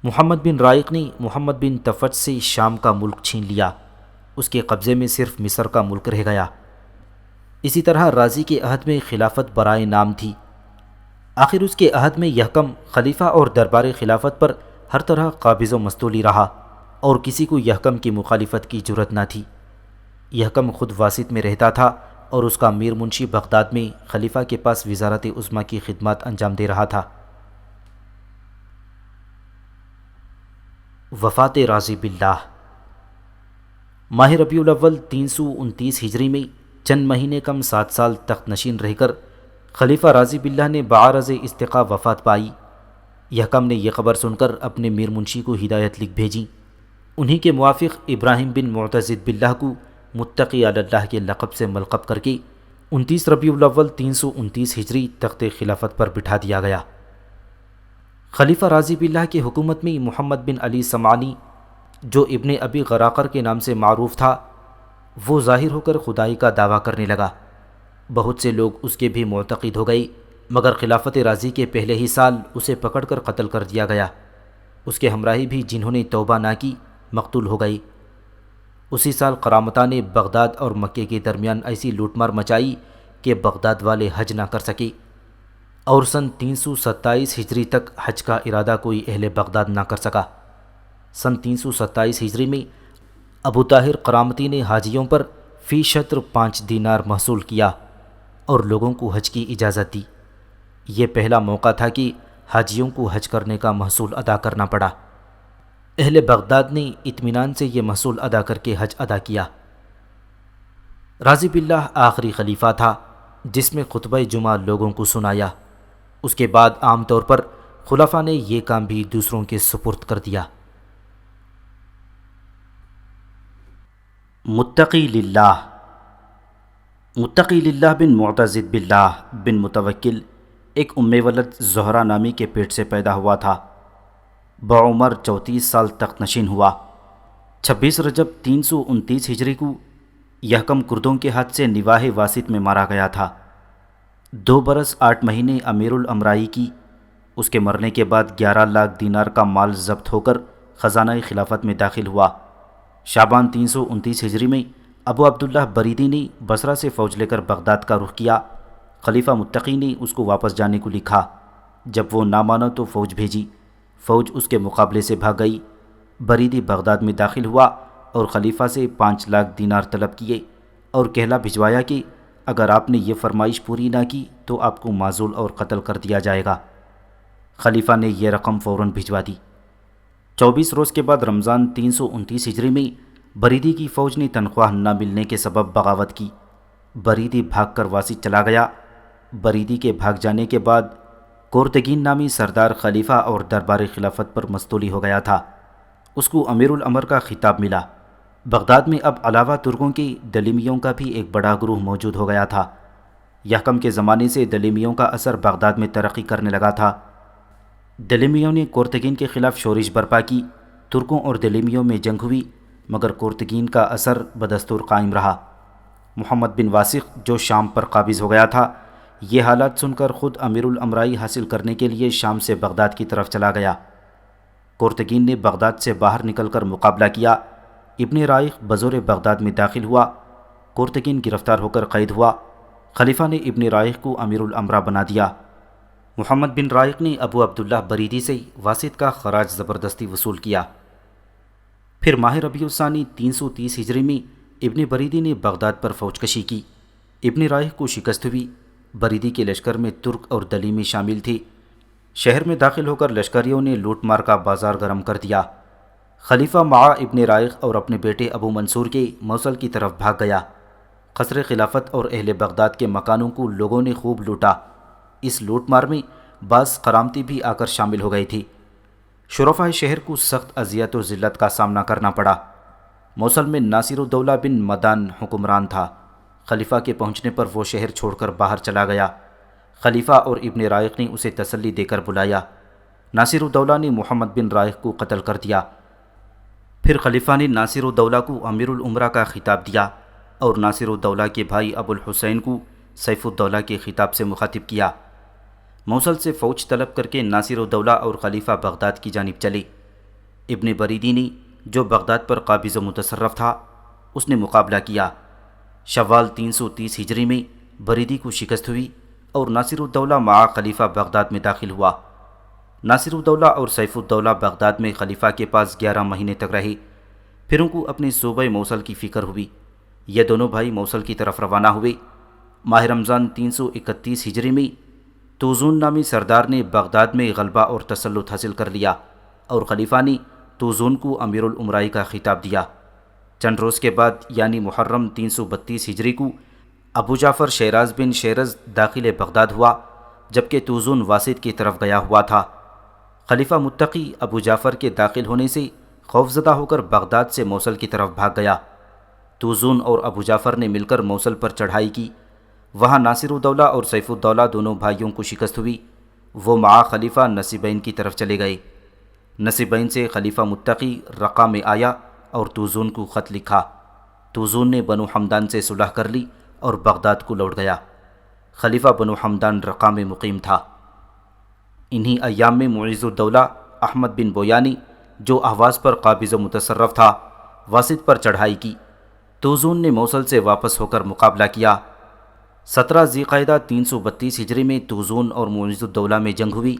محمد بن رائق نے محمد بن تفت سے شام کا ملک چھین لیا، اس کے قبضے میں صرف مصر کا ملک رہ گیا۔ اسی طرح رازی کے عہد میں خلافت برائے نام تھی۔ آخر اس کے عہد میں یحکم خلیفہ اور دربار خلافت پر ہر طرح قابض و مستولی رہا اور کسی کو یحکم کی مخالفت کی جرأت نہ تھی۔ یحکم خود واسط میں رہتا تھا اور اس کا میر منشی بغداد میں خلیفہ کے پاس وزارت عظمیٰ کی خدمات انجام دے رہا تھا۔ وفات رازی باللہ۔ ماہ ربیع الاول 329 ہجری میں چند مہینے کم 7 سال تخت نشین رہ کر خلیفہ رازی باللہ نے بعرض استقاء وفات پائی۔ یحکم نے یہ خبر سن کر اپنے میر منشی کو ہدایت لکھ بھیجی۔ انہی کے موافق ابراہیم بن معتضد باللہ کو متقی علی اللہ کے لقب سے ملقب کر کے 29 ربیع الاول 329 ہجری تخت خلافت پر بٹھا دیا گیا۔ خلیفہ رازی باللہ کی حکومت میں محمد بن علی سمعانی، جو ابن ابی غراقر کے نام سے معروف تھا، وہ ظاہر ہو کر خدائی کا دعویٰ کرنے لگا۔ بہت سے لوگ اس کے بھی معتقد ہو گئے، مگر خلافت رازی کے پہلے ہی سال اسے پکڑ کر قتل کر دیا گیا۔ اس کے ہمراہی بھی جنہوں نے توبہ نہ کی مقتول ہو گئی۔ اسی سال قرامطہ نے بغداد اور مکے کے درمیان ایسی لوٹ مار مچائی کہ بغداد والے حج نہ کر سکے، اور سن 327 ہجری تک حج کا ارادہ کوئی اہل بغداد نہ کر سکا۔ سن 327 ہجری میں ابو طاہر قرامتی نے حاجیوں پر فی شطر 5 دینار محصول کیا اور لوگوں کو حج کی اجازت دی۔ یہ پہلا موقع تھا کہ حاجیوں کو حج کرنے کا محصول ادا کرنا پڑا۔ اہل بغداد نے اطمینان سے یہ محصول ادا کر کے حج ادا کیا۔ رازی باللہ آخری خلیفہ تھا جس میں خطبہ جمعہ لوگوں کو سنایا۔ اس کے بعد عام طور پر خلفاء نے یہ کام بھی دوسروں کے سپرد کر دیا۔ متقی للہ۔ متقی للہ بن معتضد باللہ بن متوکل ایک ام ولد زہرہ نامی کے پیٹ سے پیدا ہوا تھا۔ بعمر 34 سال تخت نشین ہوا۔ 26 رجب 329 ہجری کو یحکم کردوں کے ہاتھ سے نواح واسط میں مارا گیا تھا۔ 2 برس 8 مہینے امیر الامرائی کی۔ اس کے مرنے کے بعد 11 لاکھ دینار کا مال ضبط ہو کر خزانہ خلافت میں داخل ہوا۔ شعبان 329 ہجری میں ابو عبداللہ بریدی نے بصرہ سے فوج لے کر بغداد کا رخ کیا۔ خلیفہ متقی نے اس کو واپس جانے کو لکھا۔ جب وہ نہ مانا تو فوج بھیجی۔ فوج اس کے مقابلے سے بھاگ گئی۔ بریدی بغداد میں داخل ہوا اور خلیفہ سے 5 لاکھ دینار طلب کیے اور کہلا بھجوایا کہ اگر آپ نے یہ فرمائش پوری نہ کی تو آپ کو معزول اور قتل کر دیا جائے گا۔ خلیفہ نے یہ رقم فوراً بھجوا دی۔ 24 روز کے بعد رمضان 329 ہجری میں بریدی کی فوج نے تنخواہ نہ ملنے کے سبب بغاوت کی۔ بریدی بھاگ کر واسط چلا گیا۔ بریدی کے بھاگ جانے کے بعد کورتگین نامی سردار خلیفہ اور دربار خلافت پر مستولی ہو گیا تھا۔ اس کو امیر الامر کا خطاب ملا۔ بغداد میں اب علاوہ ترکوں کے دلیمیوں کا بھی ایک بڑا گروہ موجود ہو گیا تھا۔ یحکم کے زمانے سے دلیمیوں کا اثر بغداد میں ترقی کرنے لگا تھا۔ دلیمیوں نے کورتگین کے خلاف شورش برپا کی۔ ترکوں اور دلیمیوں میں جنگ ہوئی، مگر کورتگین کا اثر بدستور قائم رہا۔ محمد بن واسق جو شام پر قابض ہو گیا تھا، یہ حالات سن کر خود امیر الامرائی حاصل کرنے کے لیے شام سے بغداد کی طرف چلا گیا۔ کورتگین نے بغداد سے باہر نکل کر مقابلہ کیا۔ ابن رائق بزور بغداد میں داخل ہوا۔ کورتگین گرفتار ہو کر قید ہوا۔ خلیفہ نے ابن رائق کو امیر الامراء بنا دیا۔ محمد بن رائق نے ابو عبداللہ بریدی سے واسط کا خراج زبردستی وصول کیا۔ پھر ماہ ربیع الثانی 330 ہجری میں ابن بریدی نے بغداد پر فوج کشی کی۔ ابن رائق کو شکست ہوئی۔ بریدی کے لشکر میں ترک اور دلیمی شامل تھے۔ شہر میں داخل ہو کر لشکریوں نے لوٹ مار کا بازار گرم کر دیا۔ خلیفہ معا ابن رائق اور اپنے بیٹے ابو منصور کے موصل کی طرف بھاگ گیا۔ قصر خلافت اور اہل بغداد کے مکانوں کو لوگوں نے خوب لوٹا۔ اس لوٹ مار میں بعض کرامتی بھی آ کر شامل ہو گئی تھی۔ شرفائے شہر کو سخت اذیت و ذلت کا سامنا کرنا پڑا۔ موصل میں ناصر الدولہ بن مدان حکمران تھا۔ خلیفہ کے پہنچنے پر وہ شہر چھوڑ کر باہر چلا گیا۔ خلیفہ اور ابن رائق نے اسے تسلی دے کر بلایا۔ ناصر الدولہ نے محمد بن رائق کو قتل کر دیا۔ پھر خلیفہ نے ناصر الدولہ کو امیر الامراء کا خطاب دیا اور ناصر الدولہ کے بھائی ابو الحسین کو سیف الدولہ کے خطاب سے مخاطب کیا۔ موصل سے فوج طلب کر کے ناصر الدولہ اور خلیفہ بغداد کی جانب چلے۔ ابن بریدی نے، جو بغداد پر قابض و متصرف تھا، اس نے مقابلہ کیا۔ شوال 330 ہجری میں بریدی کو شکست ہوئی اور ناصر الدولہ مع خلیفہ بغداد میں داخل ہوا۔ ناصر الدولہ اور سیف الدولہ بغداد میں خلیفہ کے پاس 11 مہینے تک رہے۔ پھر ان کو اپنے صوبہ موصل کی فکر ہوئی۔ یہ دونوں بھائی موصل کی طرف روانہ ہوئے۔ ماہ رمضان 331 ہجری میں توزون نامی سردار نے بغداد میں غلبہ اور تسلط حاصل کر لیا اور خلیفہ نے توزون کو امیر الامرائی کا خطاب دیا۔ چند روز کے بعد یعنی محرم 332 ہجری کو ابو جعفر شیراز بن شیرز داخل بغداد ہوا، جبکہ توزون واسط کی طرف گیا ہوا تھا۔ خلیفہ متقی ابو جعفر کے داخل ہونے سے خوفزدہ ہو کر بغداد سے موصل کی طرف بھاگ گیا۔ توزون اور ابو جعفر نے مل کر موصل پر چڑھائی کی۔ وہاں ناصر الدولہ اور سیف الدولہ دونوں بھائیوں کو شکست ہوئی۔ وہ مع خلیفہ نصیبین کی طرف چلے گئے۔ نصیبین سے خلیفہ متقی رقہ میں آیا اور توزون کو خط لکھا۔ توزون نے بنو حمدان سے صلح کر لی اور بغداد کو لوٹ گیا۔ خلیفہ بنو حمدان رقہ میں مقیم تھا۔ انہی ایام میں معیز الدولہ احمد بن بویانی، جو اہواز پر قابض و متصرف تھا، واسط پر چڑھائی کی۔ توزون نے موصل سے واپس ہو کر مقابلہ کیا۔ 17 ذی القعدہ 332 ہجری میں توزون اور معیز الدولہ میں جنگ ہوئی۔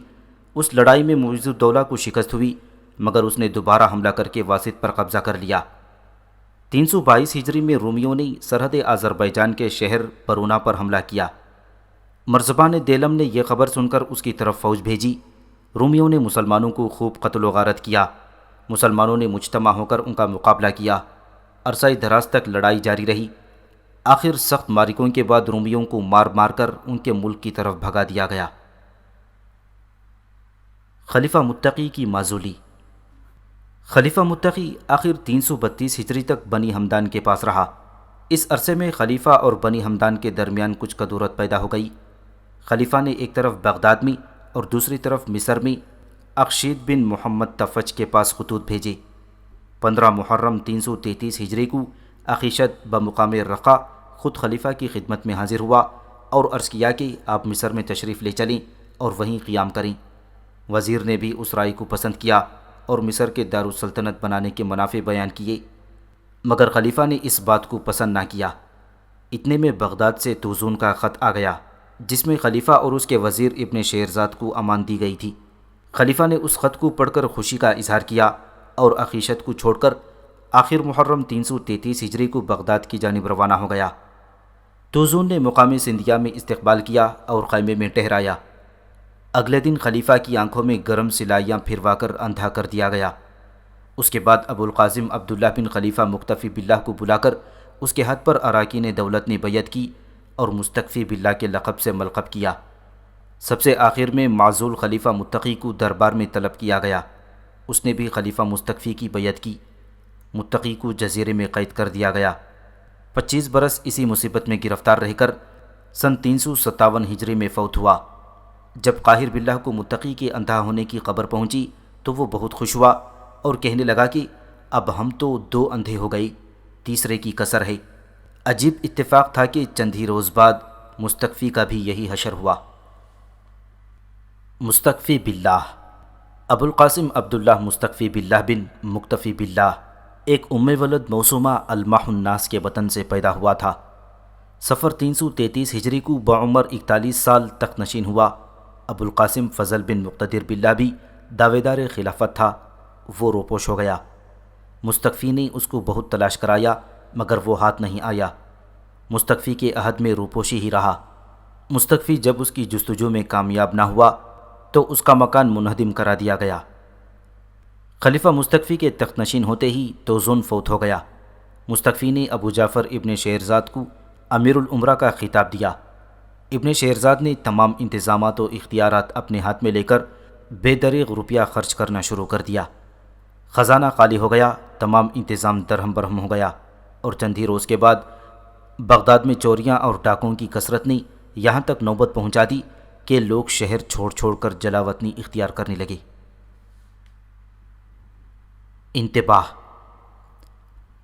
اس لڑائی میں معیز الدولہ کو شکست ہوئی، مگر اس نے دوبارہ حملہ کر کے واسط پر قبضہ کر لیا۔ 322 ہجری میں رومیوں نے سرحد آذربائیجان کے شہر پرونا پر حملہ کیا۔ مرزبان دیلم نے یہ خبر سن کر اس کی طرف فوج بھیجی۔ رومیوں نے مسلمانوں کو خوب قتل و غارت کیا۔ مسلمانوں نے مجتمع ہو کر ان کا مقابلہ کیا۔ عرصہ دراز تک لڑائی جاری رہی۔ آخر سخت معرکوں کے بعد رومیوں کو مار مار کر ان کے ملک کی طرف بھگا دیا گیا۔ خلیفہ متقی کی معزولی۔ خلیفہ متقی آخر 332 ہجری تک بنی حمدان کے پاس رہا۔ اس عرصے میں خلیفہ اور بنی حمدان کے درمیان کچھ کدورت پیدا ہو گئی۔ خلیفہ نے ایک طرف بغداد میں اور دوسری طرف مصر میں اخشید بن محمد تفج کے پاس خطوط بھیجے۔ 15 محرم 333 ہجری کو اخیشد بمقام رقہ خود خلیفہ کی خدمت میں حاضر ہوا اور عرض کیا کہ آپ مصر میں تشریف لے چلیں اور وہیں قیام کریں۔ وزیر نے بھی اس رائے کو پسند کیا اور مصر کے دارالسلطنت بنانے کے منافع بیان کیے، مگر خلیفہ نے اس بات کو پسند نہ کیا۔ اتنے میں بغداد سے توزون کا خط آ گیا، جس میں خلیفہ اور اس کے وزیر ابن شیرزاد کو امان دی گئی تھی۔ خلیفہ نے اس خط کو پڑھ کر خوشی کا اظہار کیا اور اخیشت کو چھوڑ کر آخر محرم 333 ہجری کو بغداد کی جانب روانہ ہو گیا۔ توزون نے مقامی سندھیا میں استقبال کیا اور خیمے میں ٹھہرایا۔ اگلے دن خلیفہ کی آنکھوں میں گرم سلائیاں پھروا کر اندھا کر دیا گیا۔ اس کے بعد ابو القاسم عبداللہ بن خلیفہ مکتفی باللہ کو بلا کر اس کے ہاتھ پر اراکین دولت نے بیعت کی اور مستکفی باللہ کے لقب سے ملقب کیا۔ سب سے آخر میں معزول خلیفہ متقی کو دربار میں طلب کیا گیا۔ اس نے بھی خلیفہ مستکفی کی بیعت کی۔ متقی کو جزیرے میں قید کر دیا گیا۔ 25 برس اسی مصیبت میں گرفتار رہ کر سن 357 ہجری میں فوت ہوا۔ جب قاہر باللہ کو متقی کے اندھا ہونے کی خبر پہنچی تو وہ بہت خوش ہوا اور کہنے لگا کہ اب ہم تو 2 اندھے ہو گئے، تیسرے کی کسر ہے۔ عجیب اتفاق تھا کہ چند ہی روز بعد مستکفی کا بھی یہی حشر ہوا۔ مستکفی باللہ۔ ابو القاسم عبداللہ مستکفی باللہ بن مکتفی باللہ ایک ولد موسومہ الماح الناس کے وطن سے پیدا ہوا تھا۔ صفر 333 ہجری کو بعمر 41 سال تخت نشین ہوا۔ ابو القاسم فضل بن مقتدر باللہ بھی دعوے دار خلافت تھا۔ وہ روپوش ہو گیا۔ مستکفی نے اس کو بہت تلاش کرایا مگر وہ ہاتھ نہیں آیا۔ مستکفی کے عہد میں روپوشی ہی رہا۔ مستکفی جب اس کی جستجو میں کامیاب نہ ہوا تو اس کا مکان منہدم کرا دیا گیا۔ خلیفہ مستکفی کے تخت نشین ہوتے ہی توزون فوت ہو گیا۔ مستکفی نے ابو جعفر ابن شہرزاد کو امیر الامراء کا خطاب دیا۔ ابن شہرزاد نے تمام انتظامات و اختیارات اپنے ہاتھ میں لے کر بے دریغ روپیہ خرچ کرنا شروع کر دیا۔ خزانہ خالی ہو گیا، تمام انتظام درہم برہم ہو گیا، اور چند ہی روز کے بعد بغداد میں چوریاں اور ڈاکوں کی کثرت نے یہاں تک نوبت پہنچا دی کہ لوگ شہر چھوڑ چھوڑ کر جلاوطنی اختیار کرنے لگے۔ انتباہ: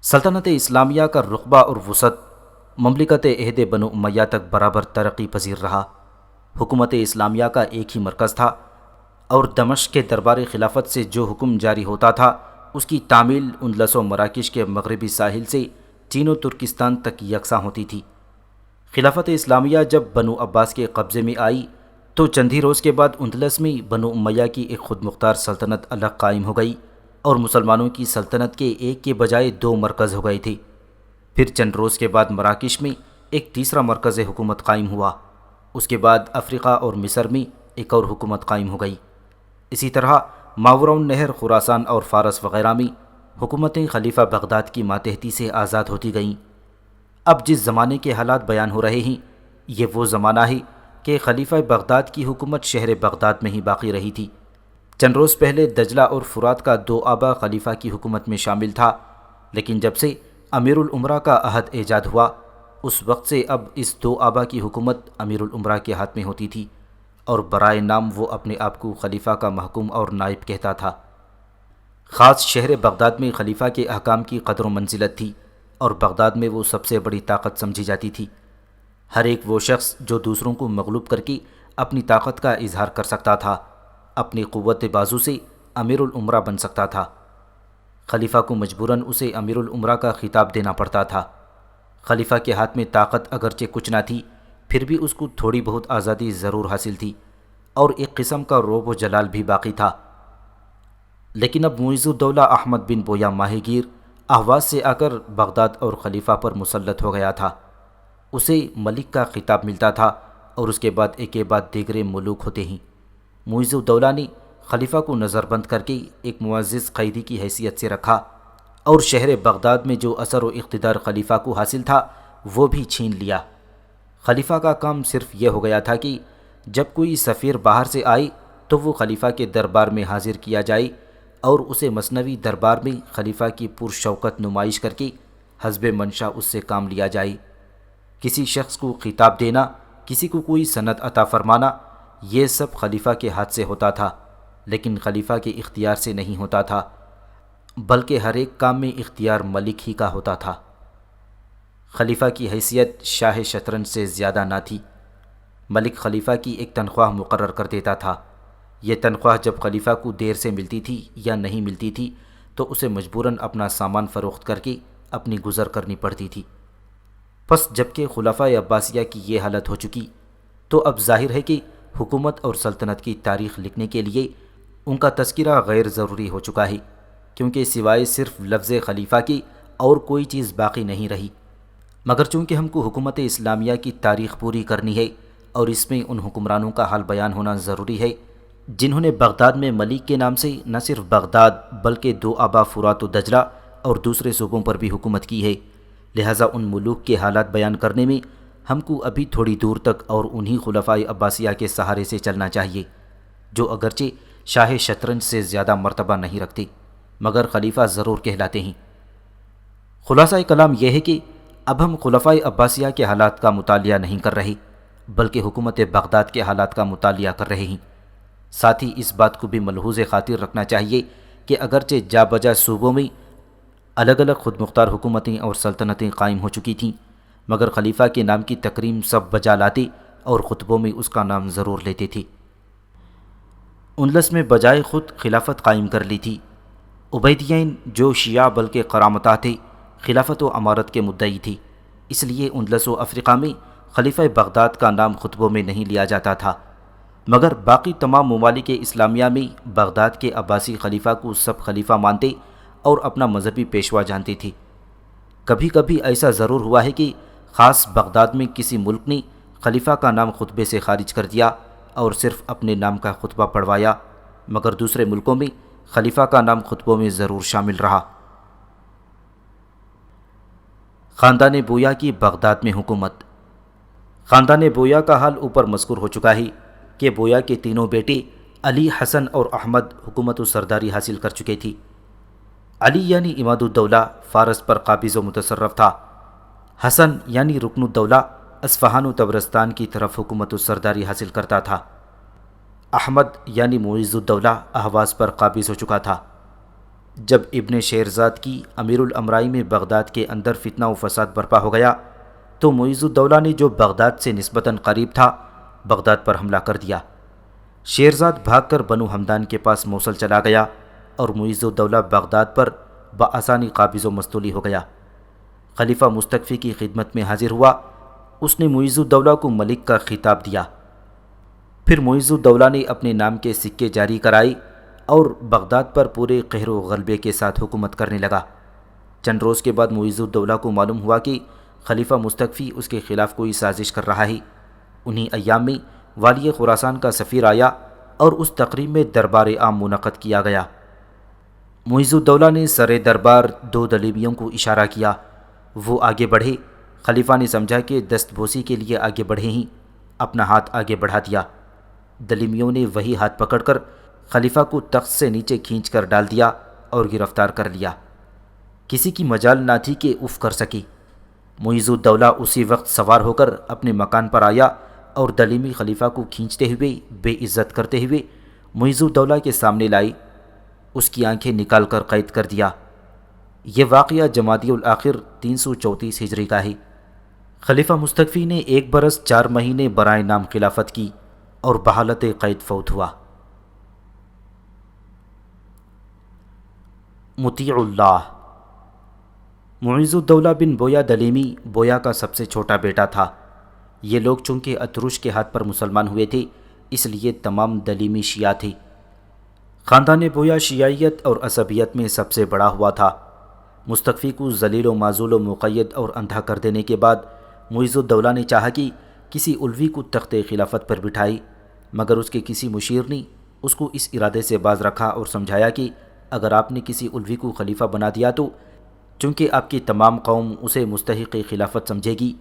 سلطنت اسلامیہ کا رقبہ اور وسعت مملکت عہد بنو امیہ تک برابر ترقی پذیر رہا۔ حکومت اسلامیہ کا ایک ہی مرکز تھا، اور دمشق کے دربار خلافت سے جو حکم جاری ہوتا تھا اس کی تعمیل اندلس و مراکش کے مغربی ساحل سے چین و ترکستان تک یکساں ہوتی تھی۔ خلافت اسلامیہ جب بنو عباس کے قبضے میں آئی تو چند ہی روز کے بعد اندلس میں بنو امیہ کی ایک خود مختار سلطنت الگ قائم ہو گئی، اور مسلمانوں کی سلطنت کے ایک کے بجائے دو مرکز ہو گئے تھے۔ پھر چند روز کے بعد مراکش میں ایک تیسرا مرکز حکومت قائم ہوا۔ اس کے بعد افریقہ اور مصر میں ایک اور حکومت قائم ہو گئی۔ اسی طرح ماوراء النہر، خراسان اور فارس وغیرہ میں حکومتیں خلیفہ بغداد کی ماتحتی سے آزاد ہوتی گئیں۔ اب جس زمانے کے حالات بیان ہو رہے ہیں یہ وہ زمانہ ہے کہ خلیفہ بغداد کی حکومت شہر بغداد میں ہی باقی رہی تھی۔ چند روز پہلے دجلہ اور فرات کا دو آبا خلیفہ کی حکومت میں شامل تھا، لیکن جب سے امیر الامراء کا عہد ایجاد ہوا اس وقت سے اب اس دو آبا کی حکومت امیر الامراء کے ہاتھ میں ہوتی تھی، اور برائے نام وہ اپنے آپ کو خلیفہ کا محکوم اور نائب کہتا تھا۔ خاص شہر بغداد میں خلیفہ کے احکام کی قدر و منزلت تھی، اور بغداد میں وہ سب سے بڑی طاقت سمجھی جاتی تھی۔ ہر ایک وہ شخص جو دوسروں کو مغلوب کر کے اپنی طاقت کا اظہار کر سکتا تھا، اپنی قوت بازو سے امیر الامراء بن سکتا تھا۔ خلیفہ کو مجبوراً اسے امیر الامراء کا خطاب دینا پڑتا تھا۔ خلیفہ کے ہاتھ میں طاقت اگرچہ کچھ نہ تھی، پھر بھی اس کو تھوڑی بہت آزادی ضرور حاصل تھی، اور ایک قسم کا رعب و جلال بھی باقی تھا۔ لیکن اب معیز الدولہ احمد بن بویا ماہی گیر اہواز سے آ کر بغداد اور خلیفہ پر مسلط ہو گیا تھا۔ اسے ملک کا خطاب ملتا تھا، اور اس کے بعد ایک کے بعد دیگر ملوک ہوتے ہیں۔ معیز الدولہ نے خلیفہ کو نظر بند کر کے ایک معزز قیدی کی حیثیت سے رکھا، اور شہر بغداد میں جو اثر و اقتدار خلیفہ کو حاصل تھا وہ بھی چھین لیا۔ خلیفہ کا کام صرف یہ ہو گیا تھا کہ جب کوئی سفیر باہر سے آئے تو وہ خلیفہ کے دربار میں حاضر کیا جائے، اور اسے مثنوی دربار میں خلیفہ کی پرشوکت نمائش کر کے حسب منشا اس سے کام لیا جائے۔ کسی شخص کو خطاب دینا، کسی کو کوئی سند عطا فرمانا، یہ سب خلیفہ کے ہاتھ سے ہوتا تھا، لیکن خلیفہ کے اختیار سے نہیں ہوتا تھا، بلکہ ہر ایک کام میں اختیار ملک ہی کا ہوتا تھا۔ خلیفہ کی حیثیت شاہ شطرنج سے زیادہ نہ تھی۔ ملک خلیفہ کی ایک تنخواہ مقرر کر دیتا تھا۔ یہ تنخواہ جب خلیفہ کو دیر سے ملتی تھی یا نہیں ملتی تھی تو اسے مجبوراً اپنا سامان فروخت کر کے اپنی گزر کرنی پڑتی تھی۔ پس جب کہ خلفائے عباسیہ کی یہ حالت ہو چکی تو اب ظاہر ہے کہ حکومت اور سلطنت کی تاریخ لکھنے کے لیے ان کا تذکرہ غیر ضروری ہو چکا ہے، کیونکہ سوائے صرف لفظ خلیفہ کی اور کوئی چیز باقی نہیں رہی۔ مگر چونکہ ہم کو حکومت اسلامیہ کی تاریخ پوری کرنی ہے اور اس میں ان حکمرانوں کا حال بیان ہونا ضروری ہے جنہوں نے بغداد میں ملک کے نام سے نہ صرف بغداد بلکہ دو آبا فرات و دجلہ اور دوسرے صوبوں پر بھی حکومت کی ہے، لہٰذا ان ملوک کے حالات بیان کرنے میں ہم کو ابھی تھوڑی دور تک اور انہی خلفائے عباسیہ کے سہارے سے چلنا چاہیے، جو اگرچہ شاہ شطرنج سے زیادہ مرتبہ نہیں رکھتے مگر خلیفہ ضرور کہلاتے ہیں۔ خلاصہ کلام یہ ہے کہ اب ہم خلفائے عباسیہ کے حالات کا مطالعہ نہیں کر رہے بلکہ حکومت بغداد کے حالات کا مطالعہ کر رہے ہیں۔ ساتھ ہی اس بات کو بھی ملحوظ خاطر رکھنا چاہیے کہ اگرچہ جا بجا صوبوں میں الگ الگ خود مختار حکومتیں اور سلطنتیں قائم ہو چکی تھیں، مگر خلیفہ کے نام کی تکریم سب بجا لاتے اور خطبوں میں اس کا نام ضرور لیتے تھے۔ اندلس میں بجائے خود خلافت قائم کر لی تھی۔ عبیدیین جو شیعہ بلکہ قرامطہ تھے خلافت و امارت کے مدعی تھی، اس لیے اندلس و افریقہ میں خلیفہ بغداد کا نام خطبوں میں نہیں لیا جاتا تھا، مگر باقی تمام ممالک اسلامیہ میں بغداد کے عباسی خلیفہ کو سب خلیفہ مانتے اور اپنا مذہبی پیشوا جانتے تھے۔ کبھی کبھی ایسا ضرور ہوا ہے کہ خاص بغداد میں کسی ملک نے خلیفہ کا نام خطبے سے خارج کر دیا اور صرف اپنے نام کا خطبہ پڑھوایا، مگر دوسرے ملکوں میں خلیفہ کا نام خطبوں میں ضرور شامل رہا۔ خاندان بویا کی بغداد میں حکومت۔ خاندان بویا کا حال اوپر مذکور ہو چکا ہے کہ بویا کے تینوں بیٹے علی، حسن اور احمد حکومت و سرداری حاصل کر چکے تھی۔ علی یعنی عماد الدولہ فارس پر قابض و متصرف تھا۔ حسن یعنی رکن الدولہ اصفہان و طبرستان کی طرف حکومت و سرداری حاصل کرتا تھا۔ احمد یعنی معیز الدولہ اہواز پر قابض ہو چکا تھا۔ جب ابن شیرزاد کی امیر الامرائی میں بغداد کے اندر فتنہ و فساد برپا ہو گیا تو معیز الدولہ نے جو بغداد سے نسبتاً قریب تھا بغداد پر حملہ کر دیا۔ شیرزاد بھاگ کر بنو ہمدان کے پاس موصل چلا گیا اور معیز الدولہ بغداد پر بآسانی قابض و مستولی ہو گیا۔ خلیفہ مستکفی کی خدمت میں حاضر ہوا، اس نے معیز الدولہ کو ملک کا خطاب دیا۔ پھر معیز الدولہ نے اپنے نام کے سکے جاری کرائی اور بغداد پر پورے قہر و غلبے کے ساتھ حکومت کرنے لگا۔ چند روز کے بعد معیز الدولہ کو معلوم ہوا کہ خلیفہ مستکفی اس کے خلاف کوئی سازش کر رہا ہے۔ انہی ایام میں والی خراسان کا سفیر آیا اور اس تقریب میں دربار عام منعقد کیا گیا۔ معیز الدولہ نے سر دربار دو دلیمیوں کو اشارہ کیا، وہ آگے بڑھے۔ خلیفہ نے سمجھا کہ دست بوسی کے لیے آگے بڑھے ہی، اپنا ہاتھ آگے بڑھا دیا۔ دلیمیوں نے وہی ہاتھ پکڑ کر خلیفہ کو تخت سے نیچے کھینچ کر ڈال دیا اور گرفتار کر لیا۔ کسی کی مجال نہ تھی کہ اف کر سکے۔ معیز الدولہ اسی وقت سوار ہو کر اپنے مکان پر آیا اور دلیمی خلیفہ کو کھینچتے ہوئے بے عزت کرتے ہوئے معیز الدولہ کے سامنے لائی، اس کی آنکھیں نکال کر قید کر دیا۔ یہ واقعہ جمادی الاخر 334 ہجری کا ہے۔ خلیفہ مستکفی نے 1 برس 4 مہینے برائے نام خلافت کی اور بحالت قید فوت ہوا۔ مطیع اللہ۔ معیز الدولہ بن بویا دلیمی بویا کا سب سے چھوٹا بیٹا تھا۔ یہ لوگ چونکہ اترش کے ہاتھ پر مسلمان ہوئے تھے اس لیے تمام دلیمی شیعہ تھے۔ خاندان بویا شیعیت اور عصبیت میں سب سے بڑا ہوا تھا۔ مستکفی کو ذلیل و معزول و مقید اور اندھا کر دینے کے بعد معیز الدولہ نے چاہا کہ کسی علوی کو تخت خلافت پر بٹھائی، مگر اس کے کسی مشیر نے اس کو اس ارادے سے باز رکھا اور سمجھایا کہ اگر آپ نے کسی علوی کو خلیفہ بنا دیا تو چونکہ آپ کی تمام قوم اسے مستحق خلافت سمجھے گی،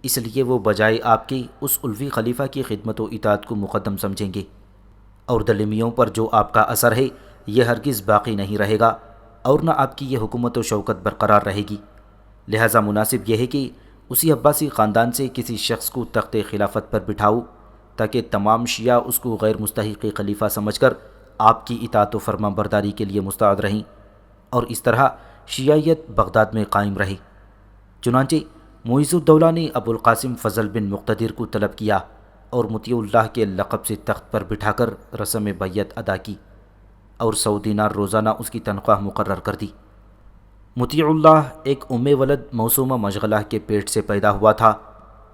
اس لیے وہ بجائے آپ کے اس علوی خلیفہ کی خدمت و اطاعت کو مقدم سمجھیں گے، اور دلیمیوں پر جو آپ کا اثر ہے یہ ہرگز باقی نہیں رہے گا اور نہ آپ کی یہ حکومت و شوکت برقرار رہے گی۔ لہٰذا مناسب یہ ہے کہ اسی عباسی خاندان سے کسی شخص کو تخت خلافت پر بٹھاؤ تاکہ تمام شیعہ اس کو غیر مستحق خلیفہ سمجھ کر آپ کی اطاعت و فرما برداری کے لیے مستعد رہیں، اور اس طرح شیعیت بغداد میں قائم رہی۔ چنانچہ معیز الدولہ نے ابو القاسم فضل بن مقتدر کو طلب کیا اور مطیع اللہ کے لقب سے تخت پر بٹھا کر رسم بیعت ادا کی اور 100 دینار روزانہ اس کی تنخواہ مقرر کر دی۔ مطیع اللہ ایک ام ولد موسومہ مشغلہ کے پیٹ سے پیدا ہوا تھا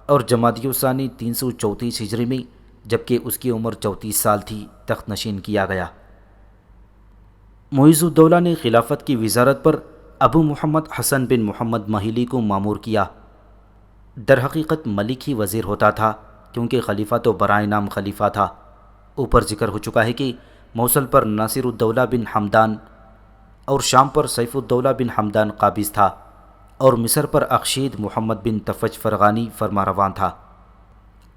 اور جمادی الثانی 334 ہجری میں جبکہ اس کی عمر 34 سال تھی تخت نشین کیا گیا۔ معیز الدولہ نے خلافت کی وزارت پر ابو محمد حسن بن محمد مہیلی کو مامور کیا۔ در حقیقت ملک ہی وزیر ہوتا تھا کیونکہ خلیفہ تو برائے نام خلیفہ تھا۔ اوپر ذکر ہو چکا ہے کہ موصل پر ناصر الدولہ بن حمدان اور شام پر سیف الدولہ بن حمدان قابض تھا اور مصر پر اخشید محمد بن تفج فرغانی فرمانرواں تھا۔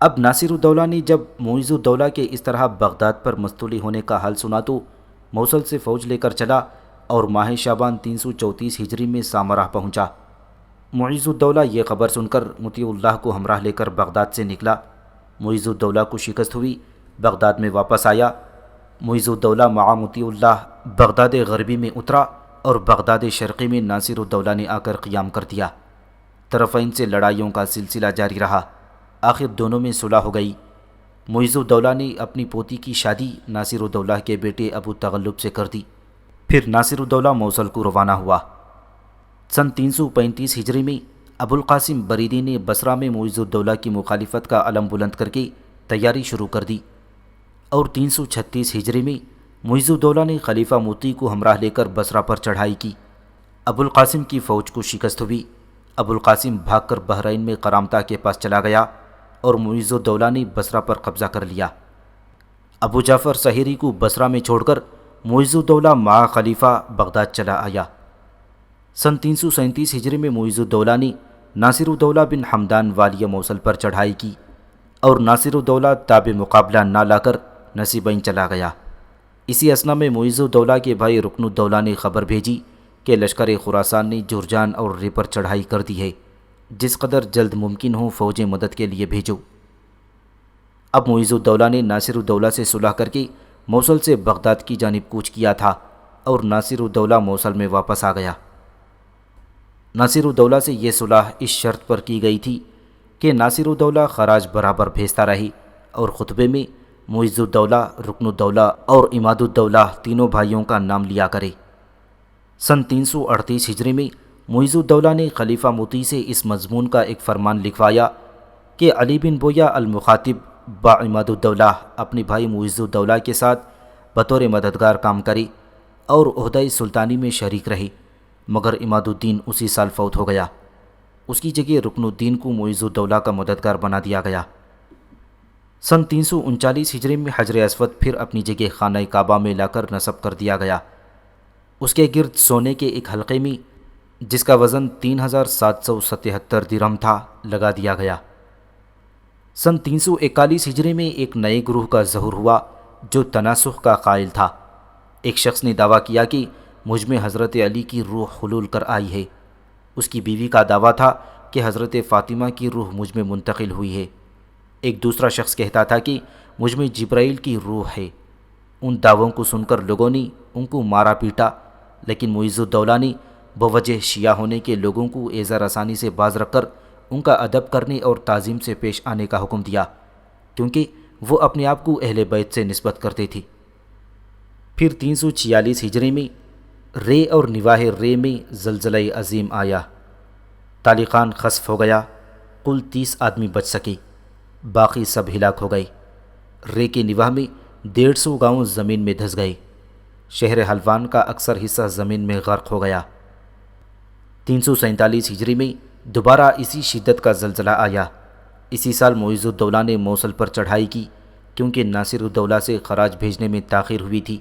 اب ناصر الدولہ نے جب معیز الدولہ کے اس طرح بغداد پر مستولی ہونے کا حال سنا تو موصل سے فوج لے کر چلا اور ماہ شعبان 334 ہجری میں سامراہ پہنچا۔ معیز الدولہ یہ خبر سن کر مطیع اللہ کو ہمراہ لے کر بغداد سے نکلا۔ معیز الدولہ کو شکست ہوئی، بغداد میں واپس آیا۔ معیز الدولہ مع مطیع اللہ بغداد غربی میں اترا اور بغداد شرقی میں ناصر الدولہ نے آ کر قیام کر دیا۔ طرفین سے لڑائیوں کا سلسلہ جاری رہا، آخر دونوں میں صلح ہو گئی۔ معیز الدولہ نے اپنی پوتی کی شادی ناصر الدولہ کے بیٹے ابو تغلب سے کر دی۔ پھر ناصر الدولہ موصل کو روانہ ہوا۔ سن 335 ہجری میں ابو القاسم بریدی نے بصرہ میں معیز الدولہ کی مخالفت کا علم بلند کر کے تیاری شروع کر دی، اور 336 ہجری میں معیز الدولہ نے خلیفہ موتی کو ہمراہ لے کر بصرہ پر چڑھائی کی۔ ابو القاسم کی فوج کو شکست ہوئی۔ ابو القاسم بھاگ کر بحرین میں قرامتہ کے پاس چلا گیا اور معیز الدولہ نے بصرہ پر قبضہ کر لیا۔ ابو جعفر سحیری کو بصرہ میں چھوڑ کر معیز الدولہ مع خلیفہ بغداد چلا آیا۔ سن 337 ہجری میں معیز الدولہ نے ناصر الدولہ بن حمدان والی موصل پر چڑھائی کی اور ناصر الدولہ تاب مقابلہ نہ لا کر نصیبین چلا گیا۔ اسی اثناء میں معیز الدولہ کے بھائی رکن الدولہ نے خبر بھیجی کہ لشکر خراسان نے جرجان اور رے پر چڑھائی کر دی ہے، جس قدر جلد ممکن ہو فوجیں مدد کے لیے بھیجو۔ اب معیز الدولہ نے ناصر الدولہ سے صلح کر کے موصل سے بغداد کی جانب کوچ کیا تھا اور ناصر الدولہ موصل میں واپس آ گیا۔ ناصر الدولہ سے یہ صلح اس شرط پر کی گئی تھی کہ ناصر الدولہ خراج برابر بھیجتا رہے اور خطبے میں معیز الدولہ، رکن الدولہ اور عماد الدولہ تینوں بھائیوں کا نام لیا کرے۔ سن 338 ہجری میں معیز الدولہ نے خلیفہ مطیع سے اس مضمون کا ایک فرمان لکھوایا کہ علی بن بویہ المخاطب با عماد الدولہ اپنے بھائی معیز الدولہ کے ساتھ بطور مددگار کام کرے اور عہدہ سلطانی میں شریک رہے، مگر عماد الدین اسی سال فوت ہو گیا۔ اس کی جگہ رکن الدین کو معیز الدولہ کا مددگار بنا دیا گیا۔ سن 339 ہجری میں حجر اسود پھر اپنی جگہ خانہ کعبہ میں لا کر نصب کر دیا گیا۔ اس کے گرد سونے کے ایک حلقے میں جس کا وزن 3777 درہم تھا لگا دیا گیا۔ سن 341 ہجری میں ایک نئے گروہ کا ظہور ہوا جو تناسخ کا قائل تھا۔ ایک شخص نے دعویٰ کیا کہ مجھ میں حضرت علی کی روح حلول کر آئی ہے۔ اس کی بیوی کا دعویٰ تھا کہ حضرت فاطمہ کی روح مجھ میں منتقل ہوئی ہے۔ ایک دوسرا شخص کہتا تھا کہ مجھ میں جبرائیل کی روح ہے۔ ان دعووں کو سن کر لوگوں نے ان کو مارا پیٹا، لیکن معیز الدولہ نے بوجہ شیعہ ہونے کے لوگوں کو ایذا رسانی سے باز رکھ کر ان کا ادب کرنے اور تعظیم سے پیش آنے کا حکم دیا، کیونکہ وہ اپنے آپ کو اہل بیت سے نسبت کرتے تھے۔ پھر 346 ہجری میں رے اور نواح رے میں زلزلہ عظیم آیا۔ تالیقان خسف ہو گیا، کل 30 آدمی بچ سکے، باقی سب ہلاک ہو گئے۔ رے کے نواح میں 150 گاؤں زمین میں دھس گئے۔ شہر حلوان کا اکثر حصہ زمین میں غرق ہو گیا۔ 347 ہجری میں دوبارہ اسی شدت کا زلزلہ آیا۔ اسی سال معیز الدولہ نے موصل پر چڑھائی کی، کیونکہ ناصر الدولہ سے خراج بھیجنے میں تاخیر ہوئی تھی۔